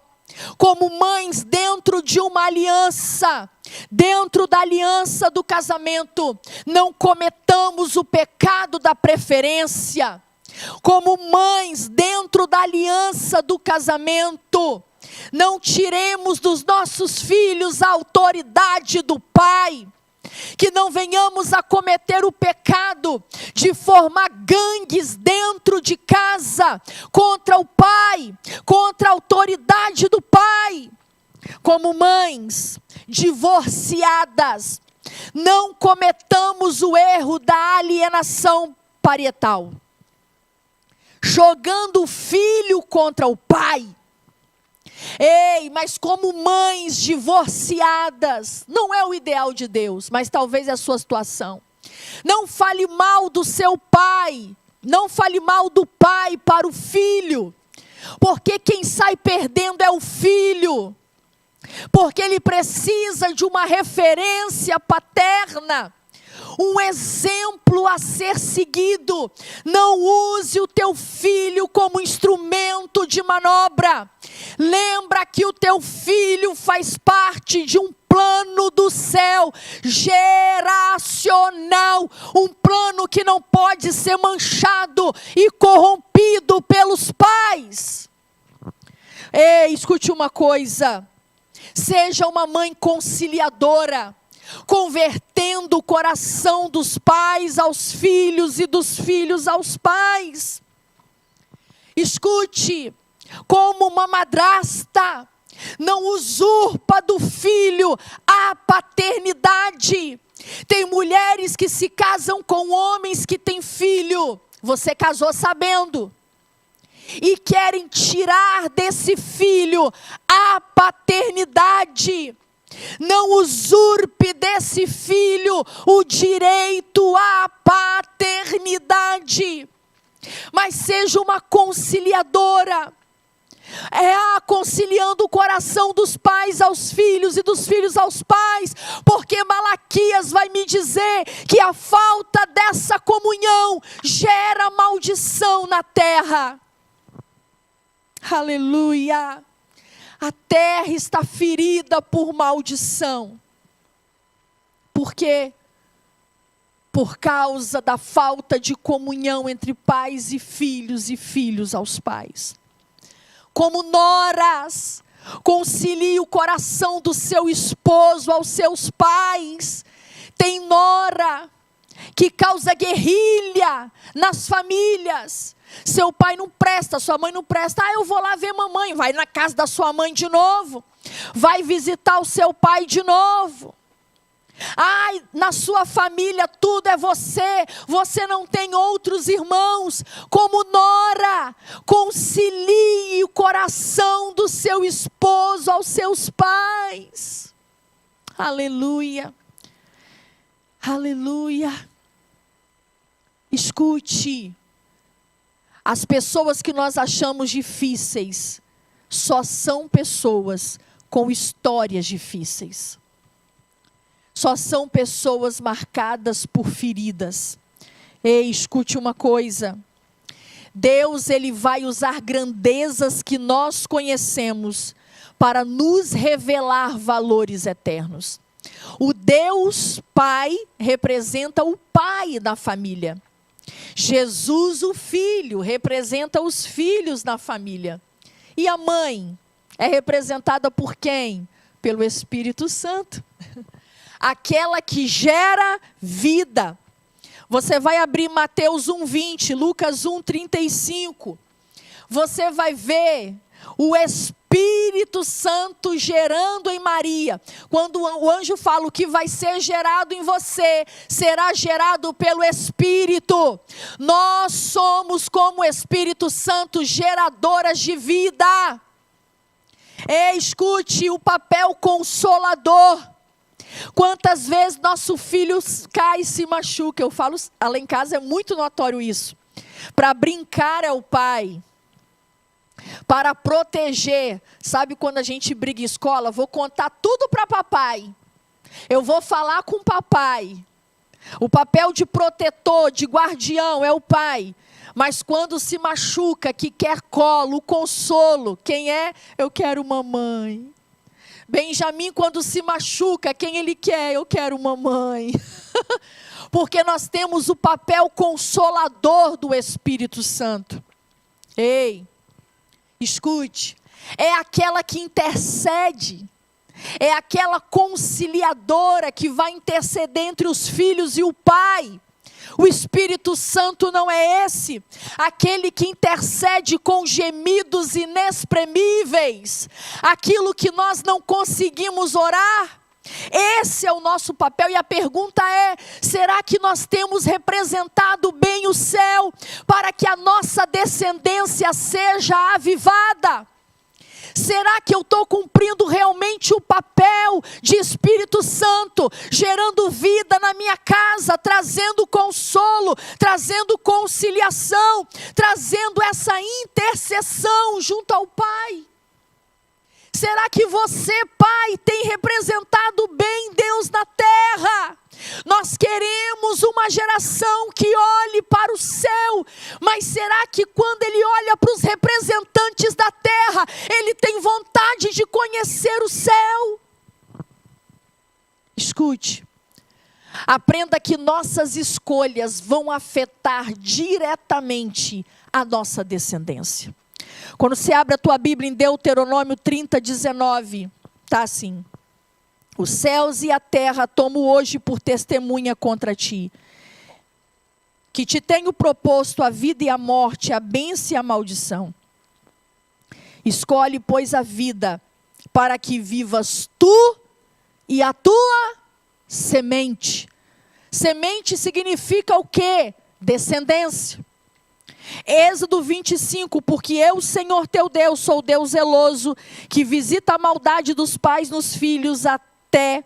Como mães dentro de uma aliança, dentro da aliança do casamento, não cometamos o pecado da preferência. Como mães dentro da aliança do casamento, não tiremos dos nossos filhos a autoridade do pai. Que não venhamos a cometer o pecado de formar gangues dentro de casa contra o pai, contra a autoridade do pai. Como mães divorciadas, não cometamos o erro da alienação parietal, jogando o filho contra o pai. Ei, mas como mães divorciadas, não é o ideal de Deus, mas talvez é a sua situação. Não fale mal do seu pai, não fale mal do pai para o filho, porque quem sai perdendo é o filho, porque ele precisa de uma referência paterna. um exemplo a ser seguido. Não use o teu filho como instrumento de manobra. Lembra que o teu filho faz parte de um plano do céu, geracional, um plano que não pode ser manchado e corrompido pelos pais. Ei, escute uma coisa, seja uma mãe conciliadora, convertendo o coração dos pais aos filhos e dos filhos aos pais. Escute, como uma madrasta, não usurpa do filho a paternidade. Tem mulheres que se casam com homens que têm filho, você casou sabendo, e querem tirar desse filho a paternidade. Não usurpe desse filho o direito à paternidade, mas seja uma conciliadora. Conciliando o coração dos pais aos filhos e dos filhos aos pais, porque Malaquias vai me dizer que a falta dessa comunhão gera maldição na terra. Aleluia! A terra está ferida por maldição. Por quê? Por causa da falta de comunhão entre pais e filhos aos pais. Como noras, concilie o coração do seu esposo aos seus pais. Tem nora que causa guerrilha nas famílias. Seu pai não presta, sua mãe não presta. Eu vou lá ver mamãe. Vai na casa da sua mãe de novo. Vai visitar o seu pai de novo. Na sua família tudo é você. Você não tem outros irmãos. Como nora, concilie o coração do seu esposo aos seus pais. Aleluia. Aleluia. Escute. As pessoas que nós achamos difíceis só são pessoas com histórias difíceis. Só são pessoas marcadas por feridas. Ei, escute uma coisa. Deus, Ele vai usar grandezas que nós conhecemos para nos revelar valores eternos. O Deus Pai representa o pai da família. Jesus, o Filho, representa os filhos da família. E a mãe é representada por quem? Pelo Espírito Santo. Aquela que gera vida. Você vai abrir Mateus 1:20, Lucas 1:35. Você vai ver o Espírito Santo gerando em Maria. Quando o anjo fala o que vai ser gerado em você, será gerado pelo Espírito. Nós somos como o Espírito Santo, geradoras de vida. Escute o papel consolador. Quantas vezes nosso filho cai e se machuca? Eu falo, lá em casa é muito notório isso. Para brincar é o pai. Para proteger. Sabe quando a gente briga em escola? Vou contar tudo para papai. Eu vou falar com papai. O papel de protetor, de guardião é o pai. Mas quando se machuca, que quer colo, o consolo. Quem é? Eu quero mamãe. Benjamim, quando se machuca, quem ele quer? Eu quero mamãe. Porque nós temos o papel consolador do Espírito Santo. Ei, escute. É aquela que intercede. É aquela conciliadora que vai interceder entre os filhos e o pai. O Espírito Santo não é esse, aquele que intercede com gemidos inexprimíveis, aquilo que nós não conseguimos orar. Esse é o nosso papel e a pergunta é, será que nós temos representado bem o céu para que a nossa descendência seja avivada? Será que eu estou cumprindo realmente o papel de Espírito Santo, gerando vida na minha casa, trazendo consolo, trazendo conciliação, trazendo essa intercessão junto ao Pai? Será que você, pai, tem representado bem Deus na terra? Nós queremos uma geração que olhe para o céu, mas será que quando ele olha para os representantes da terra, ele tem vontade de conhecer o céu? Escute, aprenda que nossas escolhas vão afetar diretamente a nossa descendência. Quando você abre a tua Bíblia em Deuteronômio 30:19, está assim: os céus e a terra tomo hoje por testemunha contra ti, que te tenho proposto a vida e a morte, a bênção e a maldição. Escolhe, pois, a vida, para que vivas tu e a tua semente. Semente significa o quê? Descendência. Êxodo 25, porque eu, Senhor teu Deus, sou Deus zeloso, que visita a maldade dos pais nos filhos até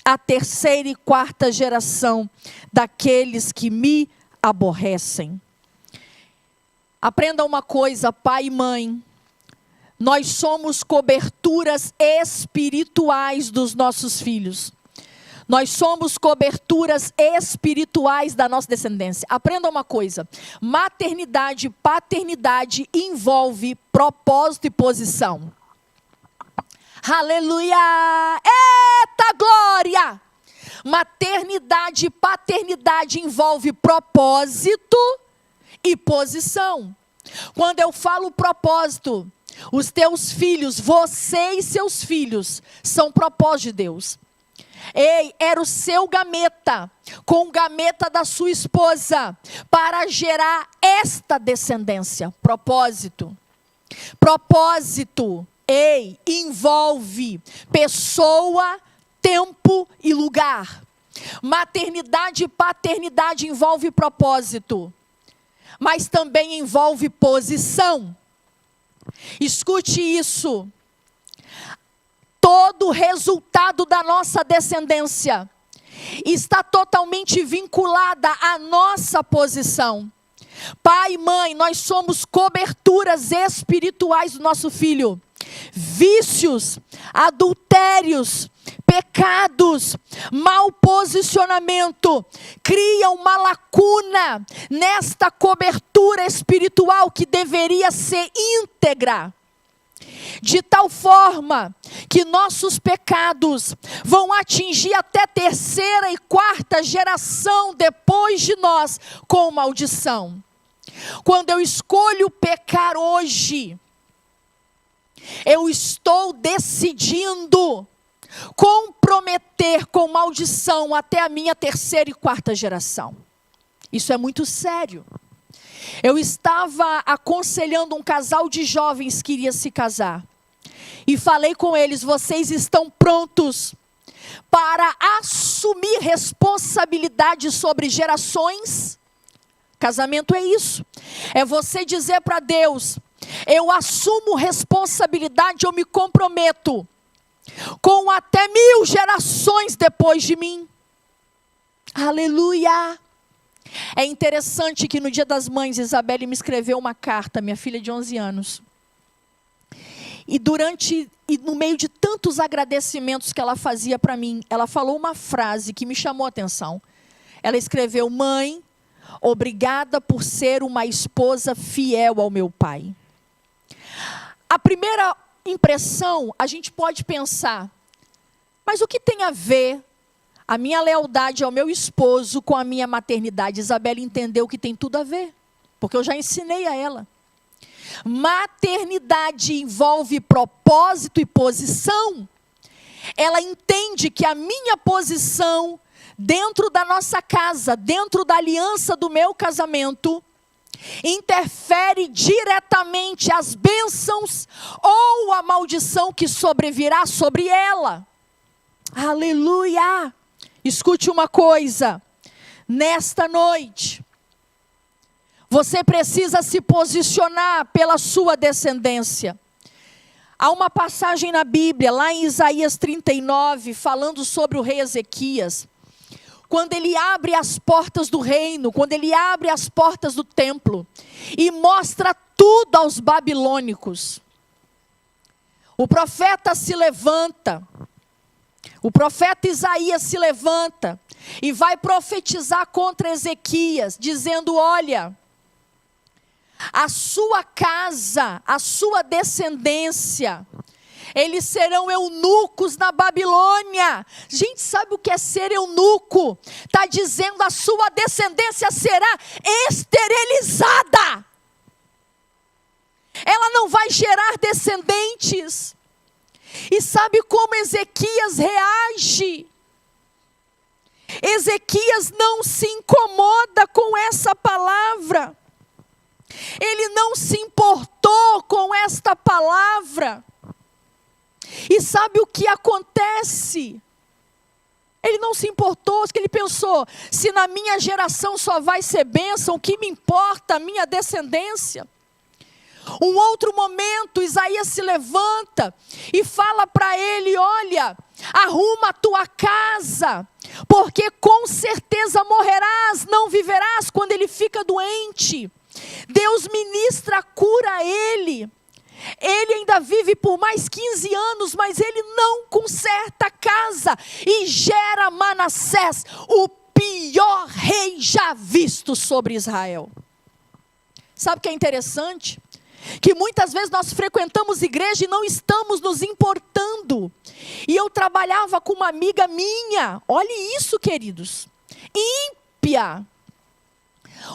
a 3ª e 4ª geração daqueles que me aborrecem. Aprenda uma coisa, pai e mãe, nós somos coberturas espirituais dos nossos filhos. Nós somos coberturas espirituais da nossa descendência. Aprenda uma coisa, maternidade e paternidade envolve propósito e posição. Aleluia! Eita glória! Maternidade e paternidade envolve propósito e posição. Quando eu falo propósito, os teus filhos, você e seus filhos, são propósito de Deus. Ei, era o seu gameta, com o gameta da sua esposa, para gerar esta descendência. Propósito. Propósito, ei, envolve pessoa, tempo e lugar. Maternidade e paternidade envolve propósito, mas também envolve posição. Escute isso. Todo o resultado da nossa descendência está totalmente vinculada à nossa posição. Pai e mãe, nós somos coberturas espirituais do nosso filho. Vícios, adultérios, pecados, mau posicionamento, criam uma lacuna nesta cobertura espiritual que deveria ser íntegra. De tal forma que nossos pecados vão atingir até 3ª e 4ª geração depois de nós com maldição. Quando eu escolho pecar hoje, eu estou decidindo comprometer com maldição até a minha 3ª e 4ª geração. Isso é muito sério. Eu estava aconselhando um casal de jovens que iria se casar. E falei com eles, vocês estão prontos para assumir responsabilidade sobre gerações? Casamento é isso. É você dizer para Deus, eu assumo responsabilidade, eu me comprometo com até 1000 gerações depois de mim. Aleluia! É interessante que no Dia das Mães, Isabelle me escreveu uma carta, minha filha de 11 anos. E no meio de tantos agradecimentos que ela fazia para mim, ela falou uma frase que me chamou a atenção. Ela escreveu, mãe, obrigada por ser uma esposa fiel ao meu pai. A primeira impressão, a gente pode pensar, mas o que tem a ver a minha lealdade ao meu esposo com a minha maternidade? Isabelle entendeu que tem tudo a ver, porque eu já ensinei a ela. Maternidade envolve propósito e posição. Ela entende que a minha posição dentro da nossa casa, dentro da aliança do meu casamento, interfere diretamente as bênçãos ou a maldição que sobrevirá sobre ela. Aleluia! Escute uma coisa, nesta noite, você precisa se posicionar pela sua descendência. Há uma passagem na Bíblia, lá em Isaías 39, falando sobre o rei Ezequias. Quando ele abre as portas do reino, quando ele abre as portas do templo, e mostra tudo aos babilônicos. O profeta se levanta, O profeta Isaías se levanta e vai profetizar contra Ezequias, dizendo: olha, a sua casa, a sua descendência, eles serão eunucos na Babilônia. Gente, sabe o que é ser eunuco? Está dizendo: a sua descendência será esterilizada. Ela não vai gerar descendentes. E sabe como Ezequias reage? Ezequias não se incomoda com essa palavra. Ele não se importou com esta palavra. E sabe o que acontece? Ele não se importou, porque ele pensou: se na minha geração só vai ser bênção, o que me importa a minha descendência? Um outro momento, Isaías se levanta e fala para ele: olha, arruma a tua casa, porque com certeza morrerás, não viverás quando ele fica doente. Deus ministra a cura a ele. Ele ainda vive por mais 15 anos, mas ele não conserta a casa e gera Manassés, o pior rei já visto sobre Israel. Sabe o que é interessante? Que muitas vezes nós frequentamos igreja e não estamos nos importando. E eu trabalhava com uma amiga minha, olha isso, queridos, ímpia,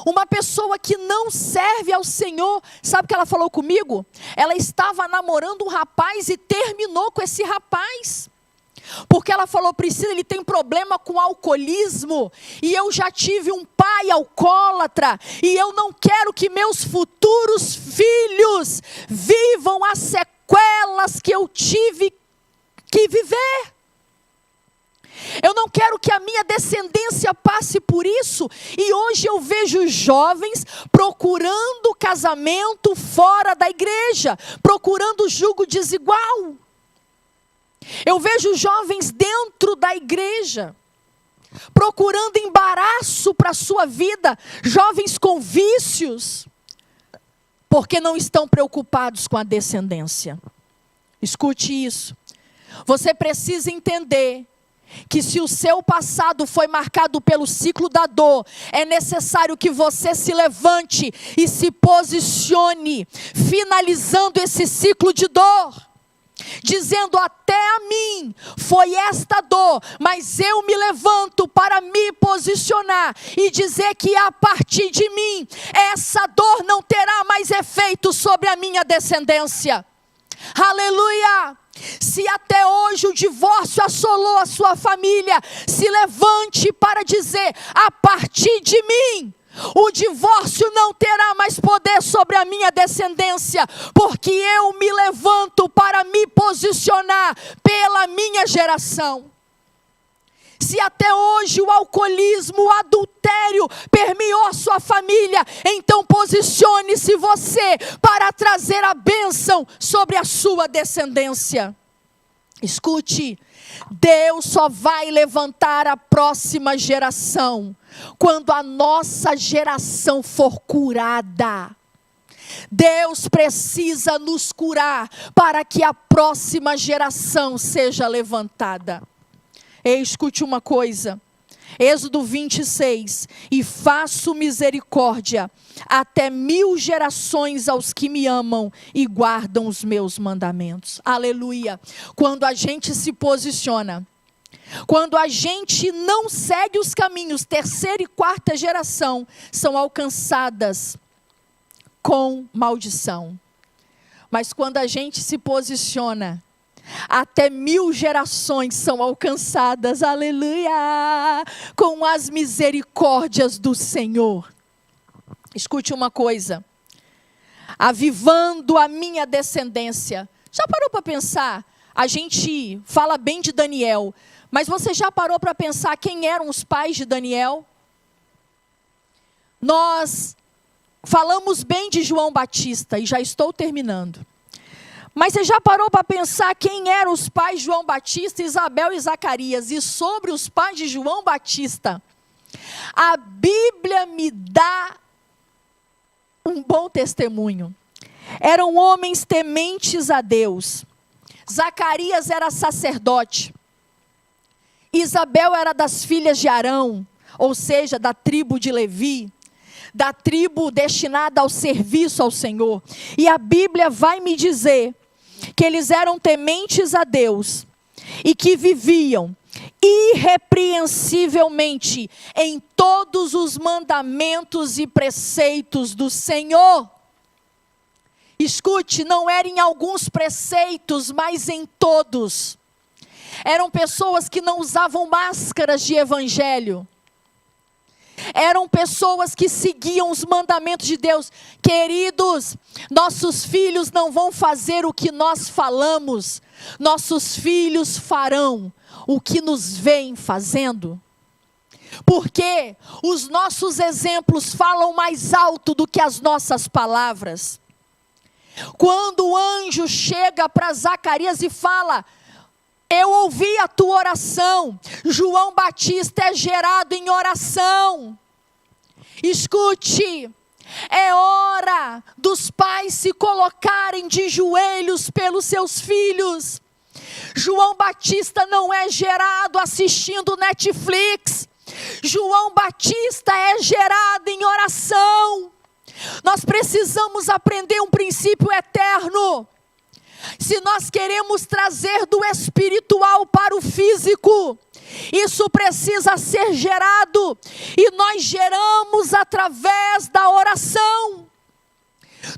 uma pessoa que não serve ao Senhor. Sabe o que ela falou comigo? Ela estava namorando um rapaz e terminou com esse rapaz. Porque ela falou: Priscila, ele tem problema com alcoolismo, e eu já tive um pai alcoólatra, e eu não quero que meus futuros filhos vivam as sequelas que eu tive que viver. Eu não quero que a minha descendência passe por isso. E hoje eu vejo jovens procurando casamento fora da igreja, procurando jugo desigual. Eu vejo jovens dentro da igreja, procurando embaraço para a sua vida, jovens com vícios, porque não estão preocupados com a descendência. Escute isso. Você precisa entender que se o seu passado foi marcado pelo ciclo da dor, é necessário que você se levante e se posicione, finalizando esse ciclo de dor, dizendo: até a mim foi esta dor, mas eu me levanto para me posicionar e dizer que a partir de mim, essa dor não terá mais efeito sobre a minha descendência. Aleluia! Se até hoje o divórcio assolou a sua família, se levante para dizer: a partir de mim, o divórcio não terá mais poder sobre a minha descendência, porque eu me levanto para me posicionar pela minha geração. Se até hoje o alcoolismo, o adultério permeou a sua família, então posicione-se você para trazer a bênção sobre a sua descendência. Escute, Deus só vai levantar a próxima geração quando a nossa geração for curada. Deus precisa nos curar para que a próxima geração seja levantada. Ei, escute uma coisa, Êxodo 26, e faço misericórdia até 1000 gerações aos que me amam e guardam os meus mandamentos. Aleluia. Quando a gente se posiciona, quando a gente não segue os caminhos, 3ª e 4ª geração são alcançadas com maldição. Mas quando a gente se posiciona, até 1000 gerações são alcançadas, aleluia, com as misericórdias do Senhor. Escute uma coisa, avivando a minha descendência. Já parou para pensar? A gente fala bem de Daniel, mas você já parou para pensar quem eram os pais de Daniel? Nós falamos bem de João Batista, e já estou terminando. Mas você já parou para pensar quem eram os pais de João Batista, Isabel e Zacarias? E sobre os pais de João Batista, a Bíblia me dá um bom testemunho. Eram homens tementes a Deus. Zacarias era sacerdote. Isabel era das filhas de Arão, ou seja, da tribo de Levi, da tribo destinada ao serviço ao Senhor. E a Bíblia vai me dizer que eles eram tementes a Deus e que viviam irrepreensivelmente em todos os mandamentos e preceitos do Senhor. Escute, não era em alguns preceitos, mas em todos. Eram pessoas que não usavam máscaras de evangelho. Eram pessoas que seguiam os mandamentos de Deus. Queridos, nossos filhos não vão fazer o que nós falamos. Nossos filhos farão o que nos veem fazendo. Porque os nossos exemplos falam mais alto do que as nossas palavras. Quando o anjo chega para Zacarias e fala: eu ouvi a tua oração. João Batista é gerado em oração. Escute, é hora dos pais se colocarem de joelhos pelos seus filhos. João Batista não é gerado assistindo Netflix. João Batista é gerado em oração. Nós precisamos aprender um princípio eterno. Se nós queremos trazer do espiritual para o físico, isso precisa ser gerado, e nós geramos através da oração.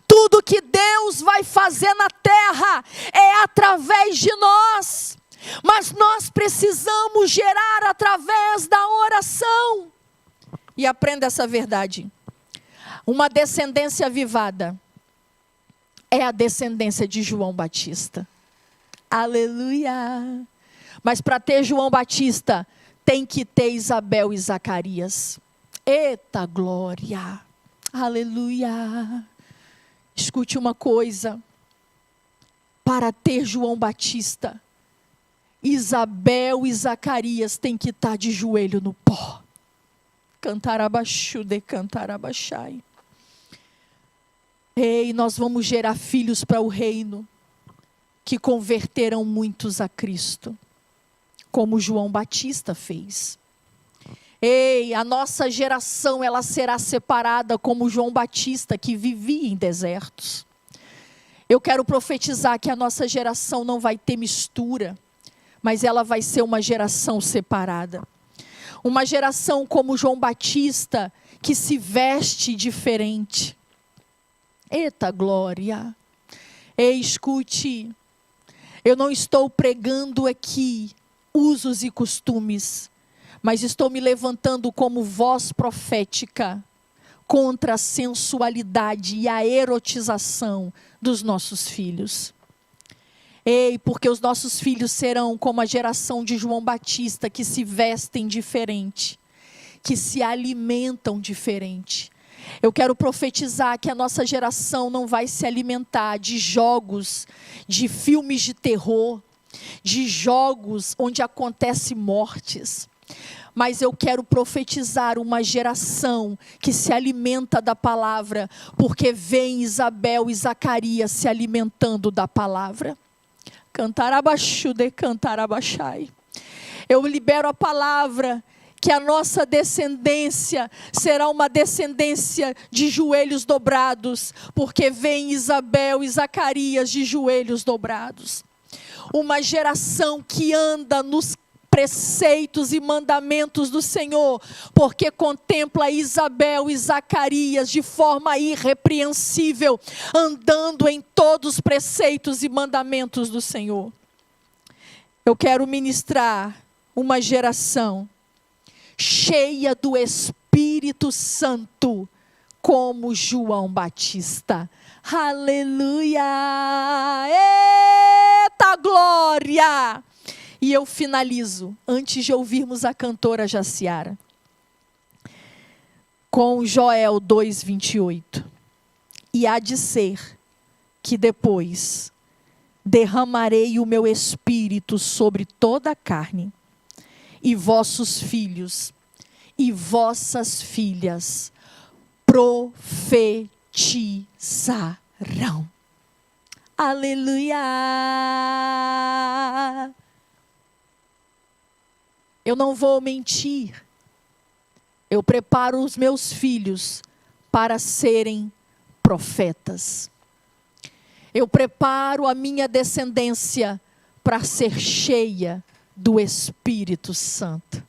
Tudo que Deus vai fazer na terra é através de nós, mas nós precisamos gerar através da oração. E aprenda essa verdade: uma descendência avivada é a descendência de João Batista. Aleluia! Mas para ter João Batista, tem que ter Isabel e Zacarias. Eita glória! Aleluia! Escute uma coisa: para ter João Batista, Isabel e Zacarias têm que estar de joelho no pó. Cantar abaixo de cantar abaixai. Ei, nós vamos gerar filhos para o reino, que converterão muitos a Cristo, como João Batista fez. Ei, a nossa geração, ela será separada como João Batista, que vivia em desertos. Eu quero profetizar que a nossa geração não vai ter mistura, mas ela vai ser uma geração separada. Uma geração como João Batista, que se veste diferente. Eita glória! Ei, escute, eu não estou pregando aqui usos e costumes, mas estou me levantando como voz profética contra a sensualidade e a erotização dos nossos filhos. Ei, porque os nossos filhos serão como a geração de João Batista, que se vestem diferente, que se alimentam diferente. Eu quero profetizar que a nossa geração não vai se alimentar de jogos, de filmes de terror, de jogos onde acontecem mortes. Mas eu quero profetizar uma geração que se alimenta da palavra, porque vem Isabel e Zacarias se alimentando da palavra. Cantar abaixo de cantar abaixai. Eu libero a palavra, que a nossa descendência será uma descendência de joelhos dobrados, porque vem Isabel e Zacarias de joelhos dobrados. Uma geração que anda nos preceitos e mandamentos do Senhor, porque contempla Isabel e Zacarias de forma irrepreensível, andando em todos os preceitos e mandamentos do Senhor. Eu quero ministrar uma geração cheia do Espírito Santo, como João Batista. Aleluia! Eita glória! E eu finalizo, antes de ouvirmos a cantora Jaciara, com Joel 2:28. E há de ser que depois derramarei o meu espírito sobre toda a carne, e vossos filhos e vossas filhas profetizarão. Aleluia! Eu não vou mentir. Eu preparo os meus filhos para serem profetas. Eu preparo a minha descendência para ser cheia do Espírito Santo.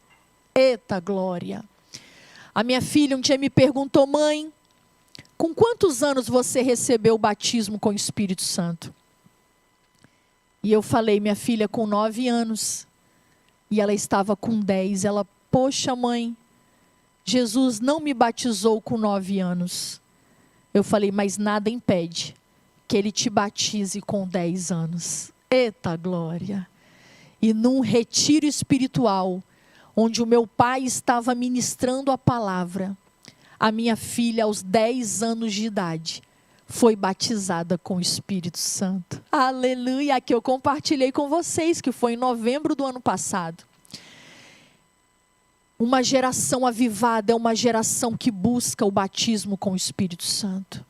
Eita glória! A minha filha um dia me perguntou: mãe, com quantos anos você recebeu o batismo com o Espírito Santo? E eu falei: minha filha, com 9 anos. E ela estava com 10. Ela: poxa mãe, Jesus não me batizou com 9 anos. Eu falei: mas nada impede que Ele te batize com 10 anos. Eita glória! E num retiro espiritual, onde o meu pai estava ministrando a palavra, a minha filha, aos 10 anos de idade, foi batizada com o Espírito Santo. Aleluia! Que eu compartilhei com vocês, que foi em novembro do ano passado. Uma geração avivada é uma geração que busca o batismo com o Espírito Santo.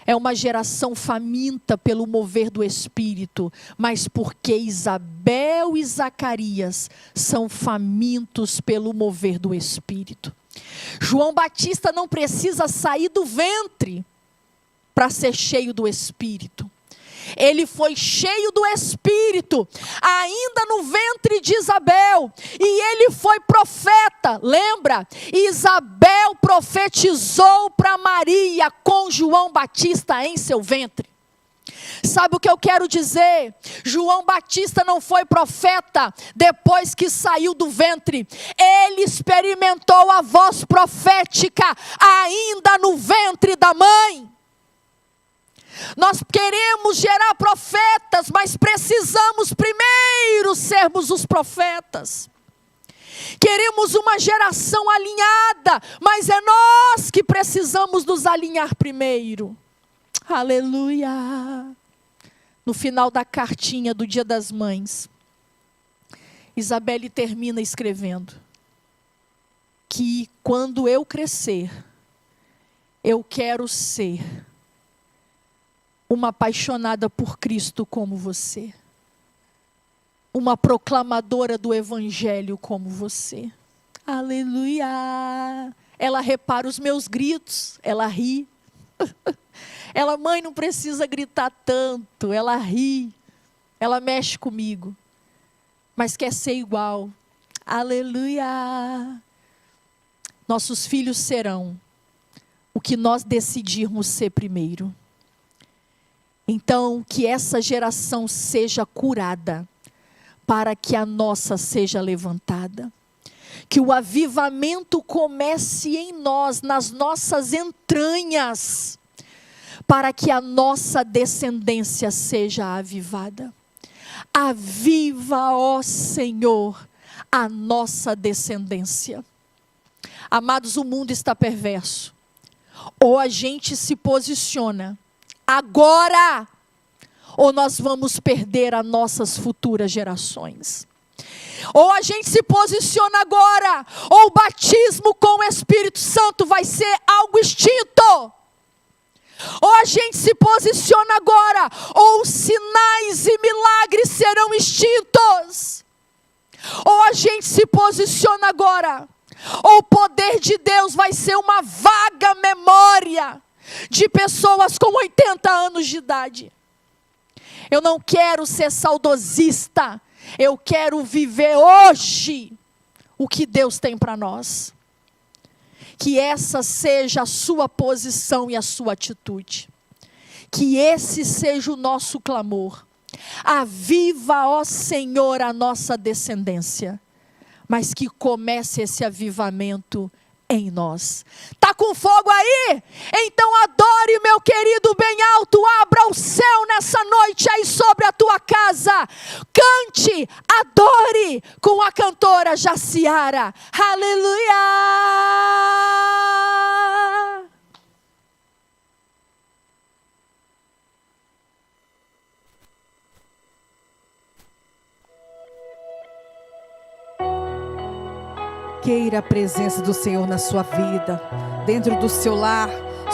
É uma geração faminta pelo mover do Espírito, mas porque Isabel e Zacarias são famintos pelo mover do Espírito. João Batista não precisa sair do ventre para ser cheio do Espírito. Ele foi cheio do Espírito, ainda no ventre de Isabel, e ele foi profeta, lembra? Isabel profetizou para Maria com João Batista em seu ventre. Sabe o que eu quero dizer? João Batista não foi profeta depois que saiu do ventre. Ele experimentou a voz profética ainda no ventre da mãe. Nós queremos gerar profetas, mas precisamos primeiro sermos os profetas. Queremos uma geração alinhada, mas é nós que precisamos nos alinhar primeiro. Aleluia! No final da cartinha do Dia das Mães, Isabelle termina escrevendo que quando eu crescer, eu quero ser uma apaixonada por Cristo como você. Uma proclamadora do Evangelho como você. Aleluia! Ela repara os meus gritos, ela ri. Ela: mãe, não precisa gritar tanto. Ela ri, ela mexe comigo, mas quer ser igual. Aleluia! Nossos filhos serão o que nós decidirmos ser primeiro. Então, que essa geração seja curada, para que a nossa seja levantada. Que o avivamento comece em nós, nas nossas entranhas, para que a nossa descendência seja avivada. Aviva, ó Senhor, a nossa descendência. Amados, o mundo está perverso. Ou a gente se posiciona agora, ou nós vamos perder as nossas futuras gerações. Ou a gente se posiciona agora, ou o batismo com o Espírito Santo vai ser algo extinto. Ou a gente se posiciona agora, ou os sinais e milagres serão extintos. Ou a gente se posiciona agora, ou o poder de Deus vai ser uma vaga memória de pessoas com 80 anos de idade. Eu não quero ser saudosista. Eu quero viver hoje o que Deus tem para nós. Que essa seja a sua posição e a sua atitude. Que esse seja o nosso clamor. Aviva, ó Senhor, a nossa descendência. Mas que comece esse avivamento em nós. Está com fogo aí? Então adore, meu querido, bem alto. Abra o céu nessa noite aí sobre a tua casa. Cante, adore com a cantora Jaciara. Aleluia! Queira a presença do Senhor na sua vida, dentro do seu lar,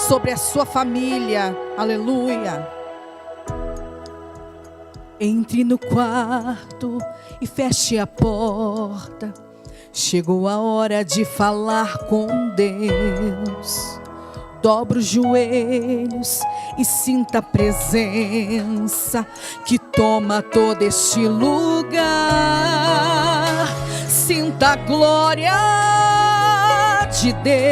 sobre a sua família. Aleluia. Entre no quarto e feche a porta. Chegou a hora de falar com Deus. Dobra os joelhos e sinta a presença que toma todo este lugar. Sinta a glória de Deus.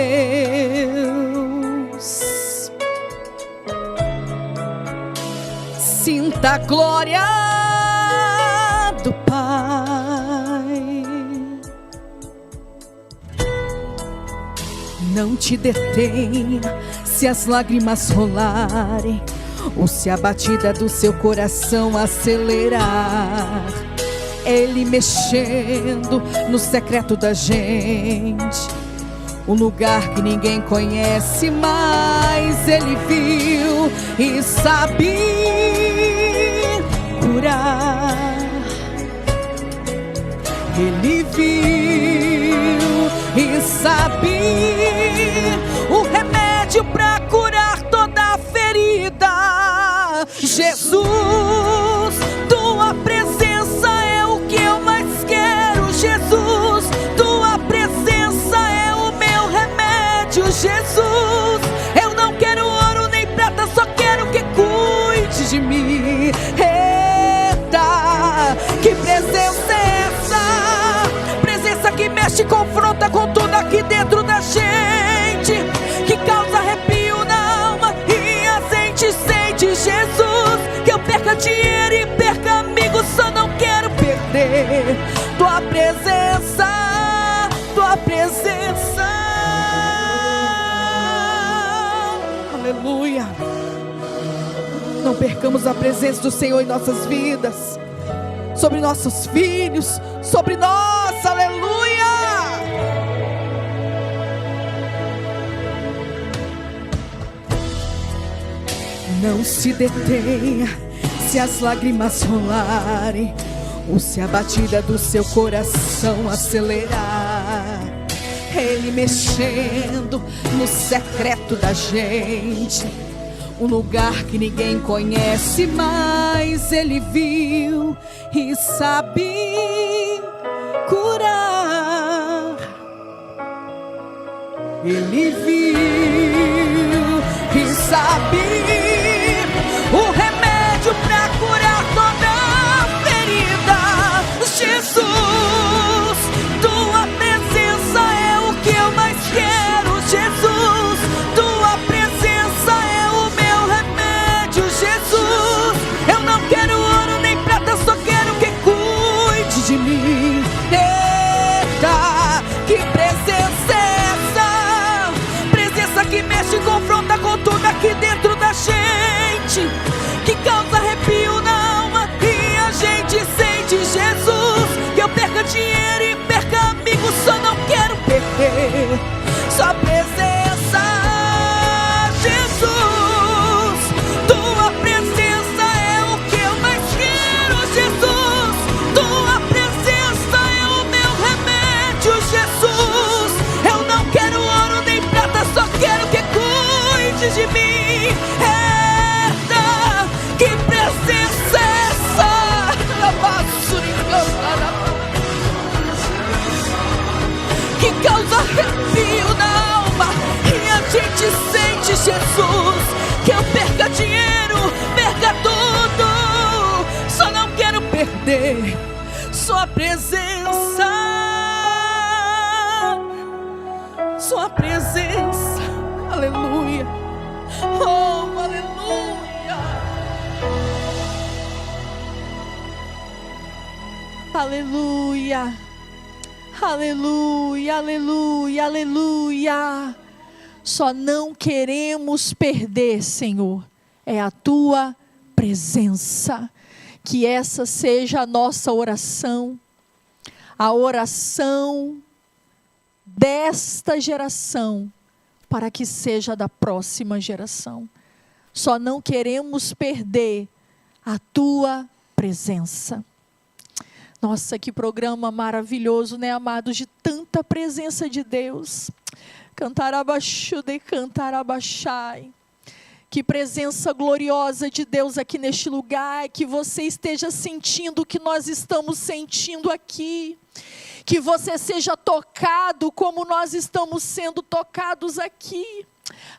Sinta a glória do Pai. Não te detenha se as lágrimas rolarem, ou se a batida do seu coração acelerar. Ele mexendo no secreto da gente, um lugar que ninguém conhece, mas Ele viu e sabe curar. Ele viu e sabe o remédio para curar toda a ferida. Jesus, tua presença é o que eu mais quero. Jesus, tua presença é o meu remédio. Jesus, eu não quero ouro nem prata, só quero que cuide de mim. Eita, que presença é essa? Presença que mexe e confronta com tudo aqui dentro da gente, que causa arrepio na alma e a gente sente. Jesus, que eu perca dinheiro e perca amigos, só não quero perder tua presença, tua presença. Aleluia. Não percamos a presença do Senhor em nossas vidas, sobre nossos filhos, sobre nós. Aleluia. Não se detenha se as lágrimas rolarem, ou se a batida do seu coração acelerar. Ele mexendo no secreto da gente, um lugar que ninguém conhece, mas Ele viu e sabe curar. Ele viu e sabe o remédio para curar toda a ferida. Jesus, tua presença é o que eu mais quero. Jesus, tua presença é o meu remédio. Jesus, eu não quero ouro nem prata, só quero que cuide de mim. Eita, que presença é essa? Presença que mexe e confronta com tudo aqui dentro da gente, que causa arrepio na alma e a gente sente. Jesus, que eu perca dinheiro e perca amigos, só não quero perder sua presença. Jesus, tua presença é o que eu mais quero. Jesus, tua presença é o meu remédio. Jesus, eu não quero ouro nem prata, só quero que cuide de mim. Que presença é essa? Que causa arrepio na alma e a gente sente. Jesus, que eu perca dinheiro, perca tudo, só não quero perder sua presença, sua presença. Aleluia. Oh, aleluia. Aleluia, aleluia, aleluia, aleluia. Só não queremos perder, Senhor, é a tua presença. Que essa seja a nossa oração, a oração desta geração, para que seja da próxima geração. Só não queremos perder a tua presença. Nossa, que programa maravilhoso, né, amados? De tanta presença de Deus. Cantar abaixo de cantar abaixai. Que presença gloriosa de Deus aqui neste lugar, que você esteja sentindo o que nós estamos sentindo aqui. Que você seja tocado como nós estamos sendo tocados aqui.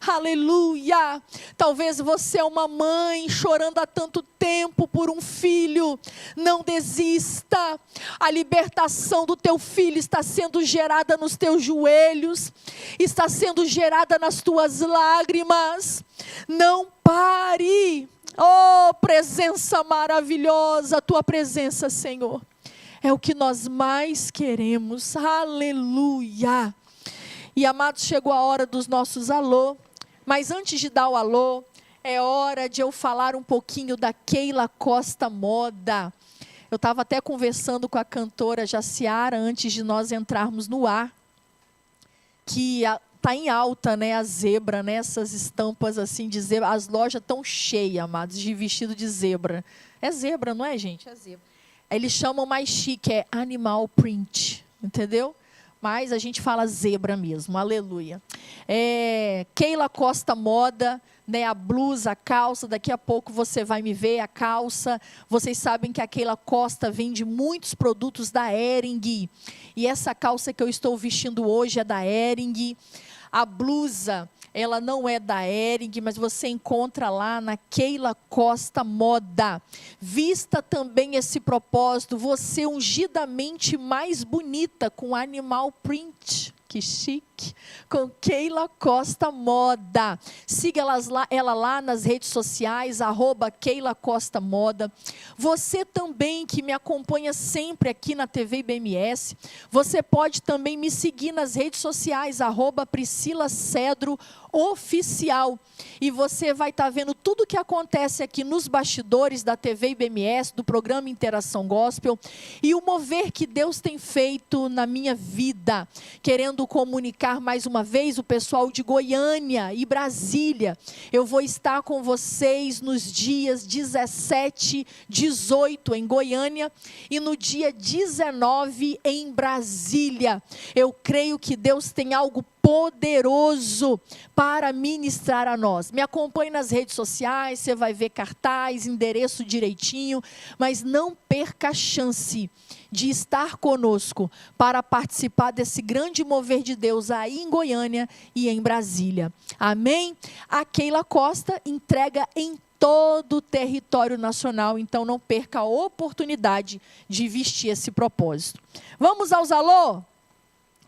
Aleluia. Talvez você é uma mãe chorando há tanto tempo por um filho. Não desista. A libertação do teu filho está sendo gerada nos teus joelhos, está sendo gerada nas tuas lágrimas. Não pare. Oh, presença maravilhosa, a tua presença, Senhor, é o que nós mais queremos. Aleluia. E amados, chegou a hora dos nossos alô, mas antes de dar o alô, é hora de eu falar um pouquinho da Keila Costa Moda. Eu estava até conversando com a cantora Jaciara antes de nós entrarmos no ar, que está em alta, né, a zebra, né, essas estampas assim de zebra, as lojas estão cheias, amados, de vestido de zebra. É zebra, não é, gente? É zebra. Eles chamam mais chique, é animal print, entendeu? Mas a gente fala zebra mesmo, aleluia. Keila Costa Moda, né, a blusa, a calça, daqui a pouco você vai me ver a calça. Vocês sabem que a Keila Costa vende muitos produtos da Hering. E essa calça que eu estou vestindo hoje é da Hering. A blusa, ela não é da Hering, mas você encontra lá na Keila Costa Moda. Vista também esse propósito, você ungidamente mais bonita com animal print. Que chique, com Keila Costa Moda. Siga ela lá nas redes sociais, @Keila Costa Moda. Você também que me acompanha sempre aqui na TV IBMS, você pode também me seguir nas redes sociais, @Priscila Cedro Oficial. E você vai estar vendo tudo o que acontece aqui nos bastidores da TV IBMS, do programa Interação Gospel, e o mover que Deus tem feito na minha vida, querendo comunicar mais uma vez o pessoal de Goiânia e Brasília. Eu vou estar com vocês nos dias 17, 18 em Goiânia e no dia 19 em Brasília. Eu creio que Deus tem algo poderoso para ministrar a nós. Me acompanhe nas redes sociais, você vai ver cartaz, endereço direitinho, mas não perca a chance de estar conosco para participar desse grande mover de Deus aí em Goiânia e em Brasília. Amém? A Keila Costa entrega em todo o território nacional, então não perca a oportunidade de vestir esse propósito. Vamos aos alô?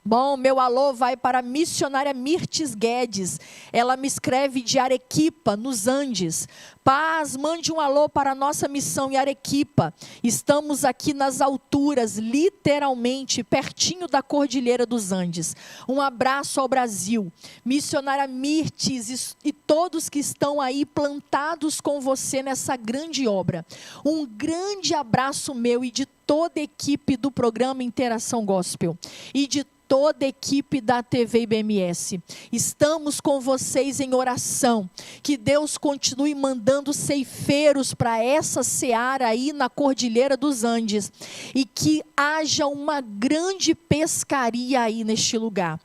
Bom, meu alô vai para a missionária Mirtes Guedes. Ela me escreve de Arequipa, nos Andes. Paz, mande um alô para a nossa missão em Arequipa. Estamos aqui nas alturas, literalmente, pertinho da Cordilheira dos Andes. Um abraço ao Brasil. Missionária Mirtes e todos que estão aí plantados com você nessa grande obra. Um grande abraço meu e de toda a equipe do programa Interação Gospel. E de toda a equipe da TV IBMS. Estamos com vocês em oração. Que Deus continue mandando ceifeiros para essa seara aí na Cordilheira dos Andes. E que haja uma grande pescaria aí neste lugar.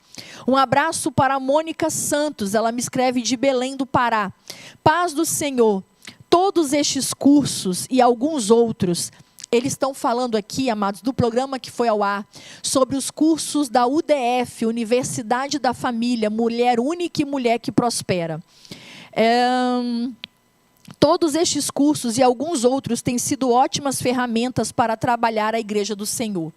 Um abraço para a Mônica Santos. Ela me escreve de Belém do Pará. Paz do Senhor. Todos estes cursos e alguns outros, eles estão falando aqui, amados, do programa que foi ao ar, sobre os cursos da UDF, Universidade da Família, Mulher Única e Mulher que Prospera. Todos estes cursos e alguns outros têm sido ótimas ferramentas para trabalhar a Igreja do Senhor.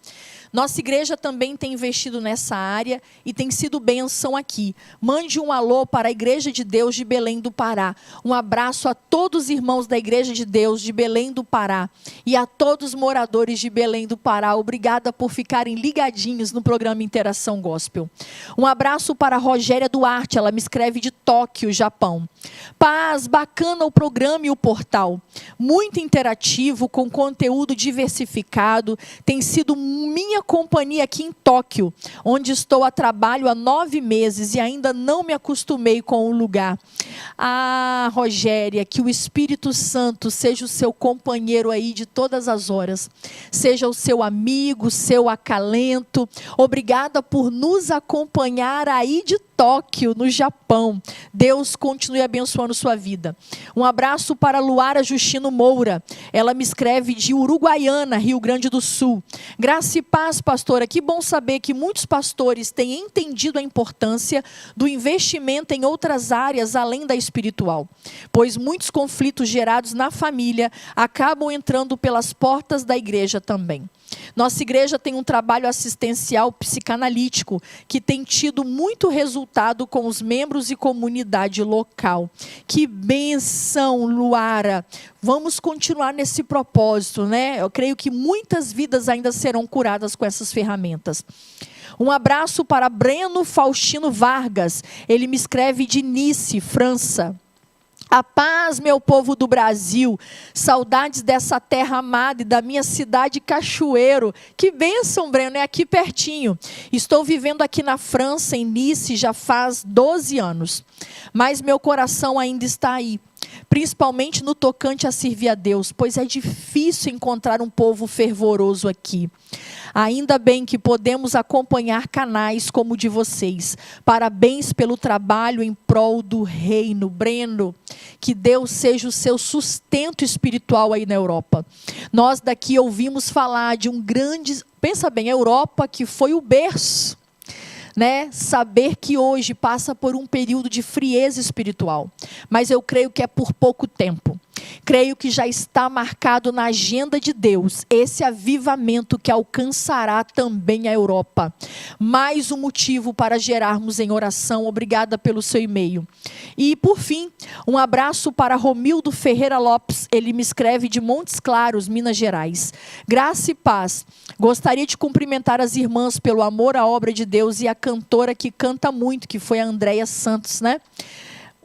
Nossa igreja também tem investido nessa área e tem sido bênção aqui. Mande um alô para a Igreja de Deus de Belém do Pará. Um abraço a todos os irmãos da Igreja de Deus de Belém do Pará e a todos os moradores de Belém do Pará. Obrigada por ficarem ligadinhos no programa Interação Gospel. Um abraço para a Rogéria Duarte, ela me escreve de Tóquio, Japão. Paz, bacana o programa e o portal. Muito interativo, com conteúdo diversificado. Tem sido minha companhia aqui em Tóquio, onde estou a trabalho há 9 meses e ainda não me acostumei com o lugar. Ah, Rogéria, que o Espírito Santo seja o seu companheiro aí de todas as horas, seja o seu amigo, seu acalento. Obrigada por nos acompanhar aí de Tóquio, no Japão. Deus continue abençoando sua vida. Um abraço para Luara Justino Moura. Ela me escreve de Uruguaiana, Rio Grande do Sul. Graça e paz, pastora. Que bom saber que muitos pastores têm entendido a importância do investimento em outras áreas além da espiritual, pois muitos conflitos gerados na família acabam entrando pelas portas da igreja também. Nossa igreja tem um trabalho assistencial psicanalítico que tem tido muito resultado com os membros e comunidade local. Que bênção, Luara! Vamos continuar nesse propósito, né? Eu creio que muitas vidas ainda serão curadas com essas ferramentas. Um abraço para Breno Faustino Vargas. Ele me escreve de Nice, França. A paz, meu povo do Brasil, saudades dessa terra amada e da minha cidade Cachoeiro. Que bênção, Breno, é aqui pertinho. Estou vivendo aqui na França, em Nice, já faz 12 anos. Mas meu coração ainda está aí, principalmente no tocante a servir a Deus, pois é difícil encontrar um povo fervoroso aqui. Ainda bem que podemos acompanhar canais como o de vocês. Parabéns pelo trabalho em prol do reino. Breno, que Deus seja o seu sustento espiritual aí na Europa. Nós daqui ouvimos falar de um grande... Pensa bem, a Europa que foi o berço, né? Saber que hoje passa por um período de frieza espiritual. Mas eu creio que é por pouco tempo. Creio que já está marcado na agenda de Deus esse avivamento que alcançará também a Europa. Mais um motivo para gerarmos em oração. Obrigada pelo seu e-mail. E por fim, um abraço para Romildo Ferreira Lopes. Ele me escreve de Montes Claros, Minas Gerais. Graça e paz. Gostaria de cumprimentar as irmãs pelo amor à obra de Deus e a cantora que canta muito, que foi a Andréia Santos, né?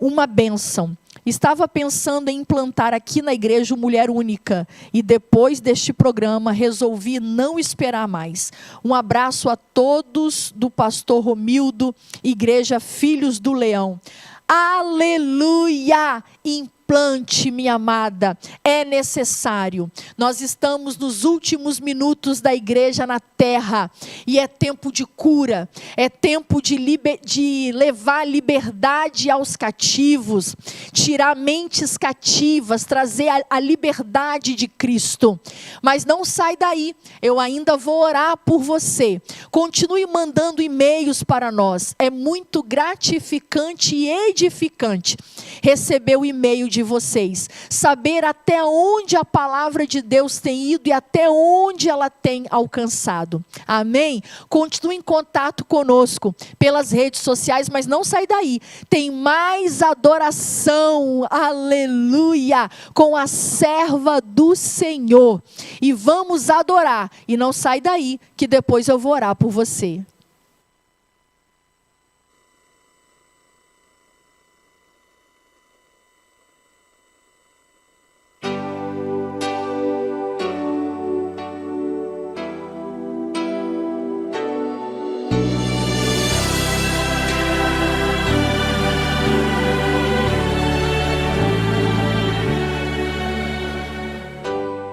Uma bênção. Estava pensando em implantar aqui na igreja o Mulher Única. E depois deste programa, resolvi não esperar mais. Um abraço a todos do pastor Romildo, Igreja Filhos do Leão. Aleluia! Implante, minha amada, é necessário. Nós estamos nos últimos minutos da igreja na terra, e é tempo de cura, é tempo de levar liberdade aos cativos, tirar mentes cativas, trazer a liberdade de Cristo. Mas não sai daí, eu ainda vou orar por você. Continue mandando e-mails para nós, é muito gratificante e edificante receber o e-mail de vocês, saber até onde a palavra de Deus tem ido e até onde ela tem alcançado. Amém? Continue em contato conosco pelas redes sociais, mas não sai daí. Tem mais adoração, aleluia, com a serva do Senhor. E vamos adorar. E não sai daí, que depois eu vou orar por você.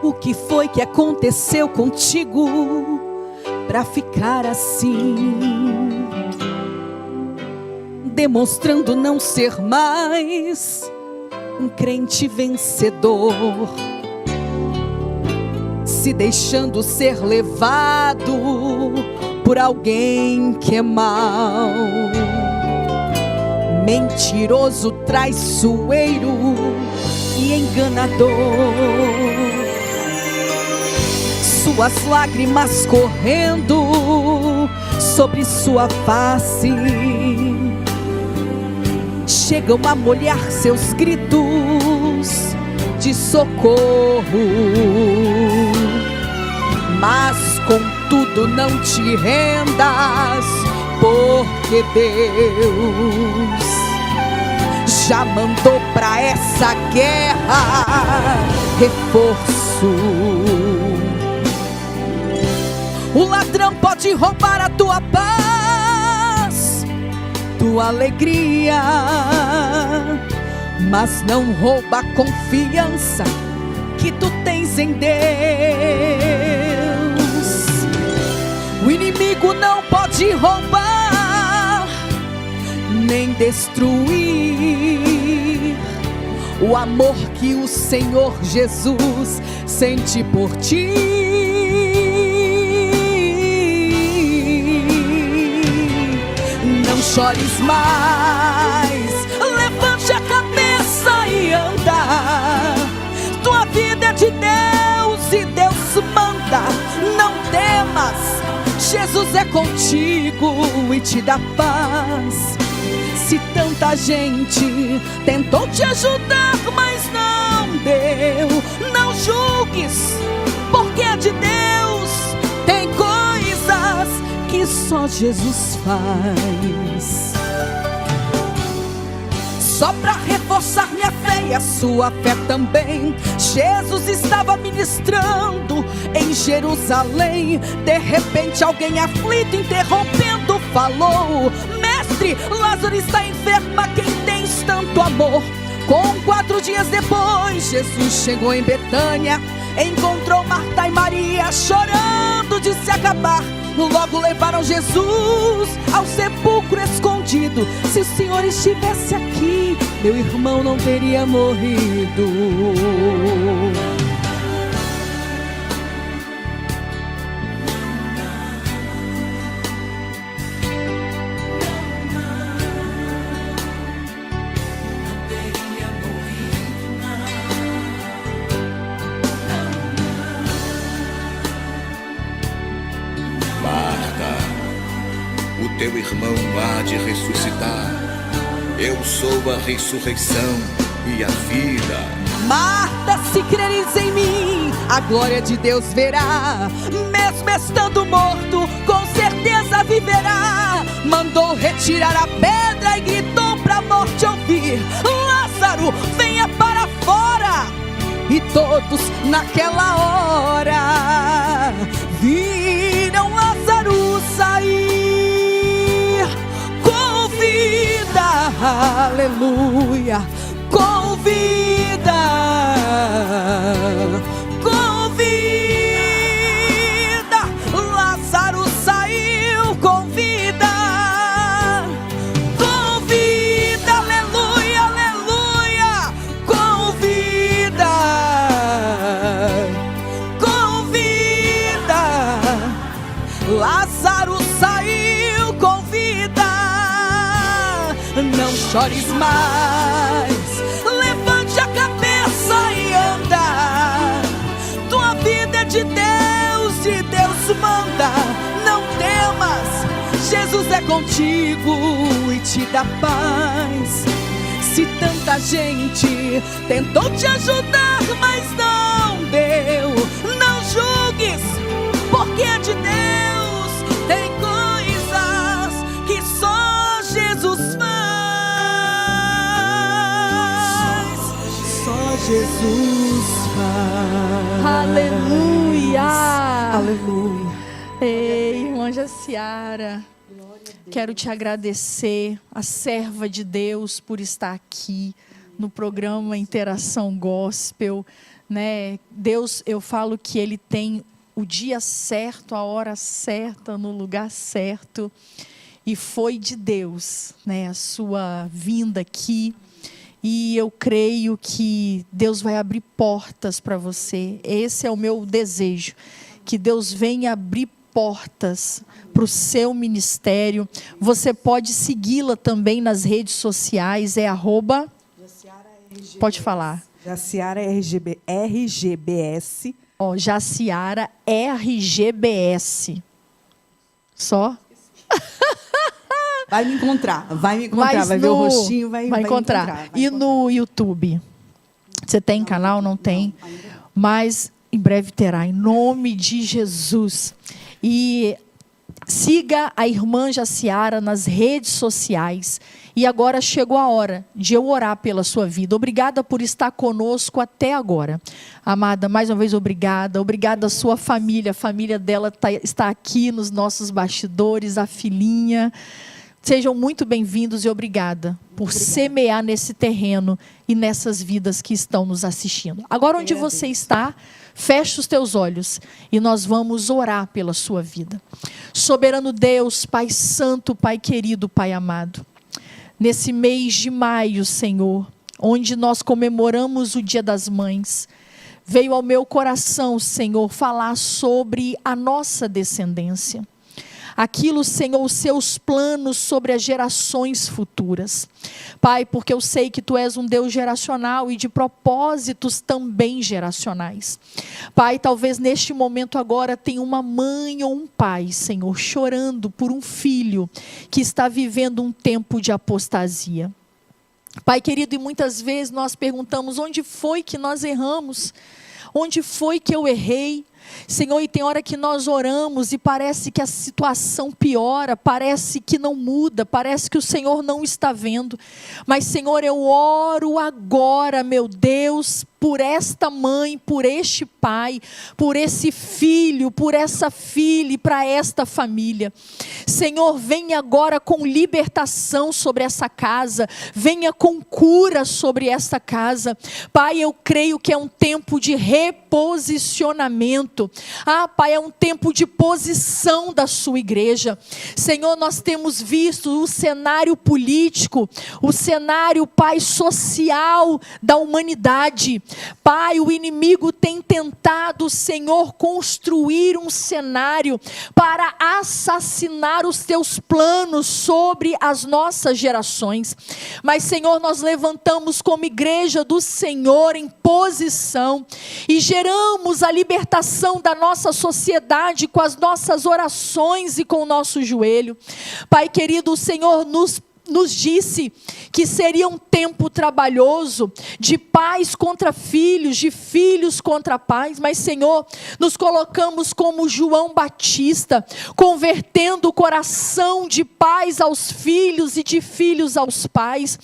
O que foi que aconteceu contigo pra ficar assim? Demonstrando não ser mais um crente vencedor, se deixando ser levado por alguém que é mau, mentiroso, traiçoeiro e enganador. Suas lágrimas correndo sobre sua face chegam a molhar seus gritos de socorro. Mas contudo não te rendas, porque Deus já mandou pra essa guerra reforço. O ladrão pode roubar a tua paz, tua alegria, mas não rouba a confiança que tu tens em Deus. O inimigo não pode roubar nem destruir o amor que o Senhor Jesus sente por ti. Não chores mais, levante a cabeça e anda. Tua vida é de Deus e Deus manda. Não temas, Jesus é contigo e te dá paz. Se tanta gente tentou te ajudar, mas não deu, não julgues, porque é de Deus. Tem coisas que só Jesus faz. Só para reforçar minha fé e a sua fé também, Jesus estava ministrando em Jerusalém. De repente alguém aflito, interrompendo, falou: Mestre, Lázaro está enfermo, a quem tens tanto amor? Com 4 dias depois, Jesus chegou em Betânia, encontrou Marta e Maria chorando de se acabar. Logo levaram Jesus ao sepulcro escondido. Se o Senhor estivesse aqui, meu irmão não teria morrido. Teu irmão há de ressuscitar. Eu sou a ressurreição e a vida. Marta, se creres em mim, a glória de Deus verá. Mesmo estando morto, com certeza viverá. Mandou retirar a pedra e gritou pra morte ouvir: Lázaro, venha para fora. E todos naquela hora viram Lázaro sair com vida, aleluia, com vida, com vida. Lázaro saiu com vida, aleluia, aleluia, com vida, com vida. Lázaro saiu com vida. Não chores mais, levante a cabeça e anda. Tua vida é de Deus e Deus manda. Não temas, Jesus é contigo e te dá paz. Se tanta gente tentou te ajudar, mas não deu, não julgues, porque é de Deus. Tem coisas que só Jesus faz. Só Jesus faz. Aleluia. Aleluia. Ei, irmã Jaciara, quero te agradecer, a serva de Deus, por estar aqui no programa Interação Gospel, né? Deus, eu falo que Ele tem o dia certo, a hora certa, no lugar certo, e foi de Deus, né, a sua vinda aqui. E eu creio que Deus vai abrir portas para você. Esse é o meu desejo, que Deus venha abrir portas para o seu ministério. Você pode segui-la também nas redes sociais, é @ pode falar. Jaciara RGBS. Ó, Jaciara RGBS. Só? Vai me encontrar, vai ver o rostinho, vai encontrar. E no YouTube? Você tem canal? Não tem? Mas em breve terá, em nome de Jesus. E siga a irmã Jaciara nas redes sociais. E agora chegou a hora de eu orar pela sua vida. Obrigada por estar conosco até agora. Amada, mais uma vez obrigada. Obrigada à sua família. A família dela está aqui nos nossos bastidores, a filhinha. Sejam muito bem-vindos e obrigada por semear nesse terreno e nessas vidas que estão nos assistindo. Agora, onde você está, feche os teus olhos e nós vamos orar pela sua vida. Soberano Deus, Pai Santo, Pai querido, Pai amado, nesse mês de maio, Senhor, onde nós comemoramos o Dia das Mães, veio ao meu coração, Senhor, falar sobre a nossa descendência. Aquilo, Senhor, os seus planos sobre as gerações futuras. Pai, porque eu sei que Tu és um Deus geracional e de propósitos também geracionais. Pai, talvez neste momento agora tenha uma mãe ou um pai, Senhor, chorando por um filho que está vivendo um tempo de apostasia. Pai querido, e muitas vezes nós perguntamos, onde foi que nós erramos? Onde foi que eu errei? Senhor, e tem hora que nós oramos e parece que a situação piora, parece que não muda, parece que o Senhor não está vendo. Mas, Senhor, eu oro agora, meu Deus, por esta mãe, por este pai, por esse filho, por essa filha e para esta família. Senhor, venha agora com libertação sobre essa casa, venha com cura sobre esta casa. Pai, eu creio que é um tempo de reposicionamento. Pai, é um tempo de posição da sua igreja. Senhor, nós temos visto o cenário político, o cenário, Pai, social da humanidade. Pai, o inimigo tem tentado, Senhor, construir um cenário para assassinar os teus planos sobre as nossas gerações. Mas, Senhor, nós levantamos como igreja do Senhor em posição e geramos a libertação da nossa sociedade com as nossas orações e com o nosso joelho. Pai querido, o Senhor nos disse que seria um tempo trabalhoso, de pais contra filhos, de filhos contra pais, mas, Senhor, nos colocamos como João Batista, convertendo o coração de pais aos filhos e de filhos aos pais.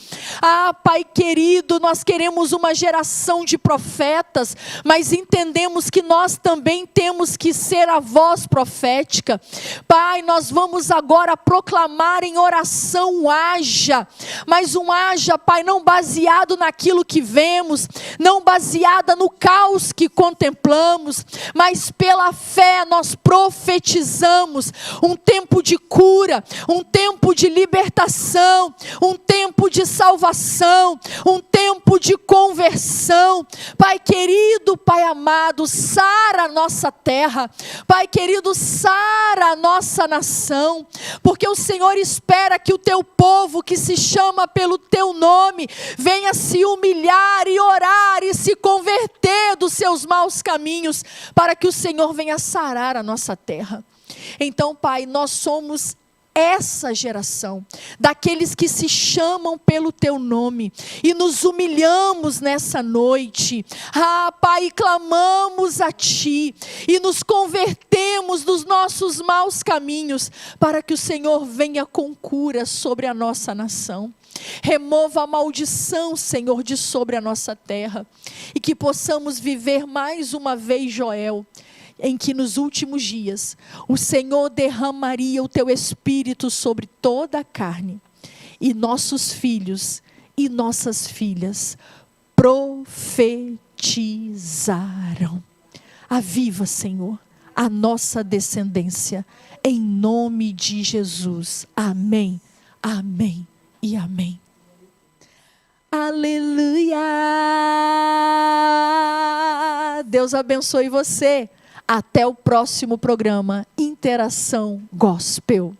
Pai querido, nós queremos uma geração de profetas, mas entendemos que nós também temos que ser a voz profética. Pai, nós vamos agora proclamar em oração haja, mas um haja, Pai, não baseado naquilo que vemos, não baseada no caos que contemplamos, mas pela fé nós profetizamos um tempo de cura, um tempo de libertação, um tempo de salvação, um tempo de conversão. Pai querido, Pai amado, sara a nossa terra, Pai querido, sara a nossa nação, porque o Senhor espera que o teu povo que se chama pelo teu nome venha se humilhar e orar e se converter dos seus maus caminhos, para que o Senhor venha sarar a nossa terra. Então, Pai, nós somos essa geração, daqueles que se chamam pelo teu nome, e nos humilhamos nessa noite, Pai, clamamos a ti, e nos convertemos dos nossos maus caminhos, para que o Senhor venha com cura sobre a nossa nação. Remova a maldição, Senhor, de sobre a nossa terra, e que possamos viver mais uma vez, Joel, em que nos últimos dias o Senhor derramaria o teu Espírito sobre toda a carne, e nossos filhos e nossas filhas profetizarão. Aviva, Senhor, a nossa descendência, em nome de Jesus. Amém, amém e amém. Aleluia! Deus abençoe você. Até o próximo programa Interação Gospel.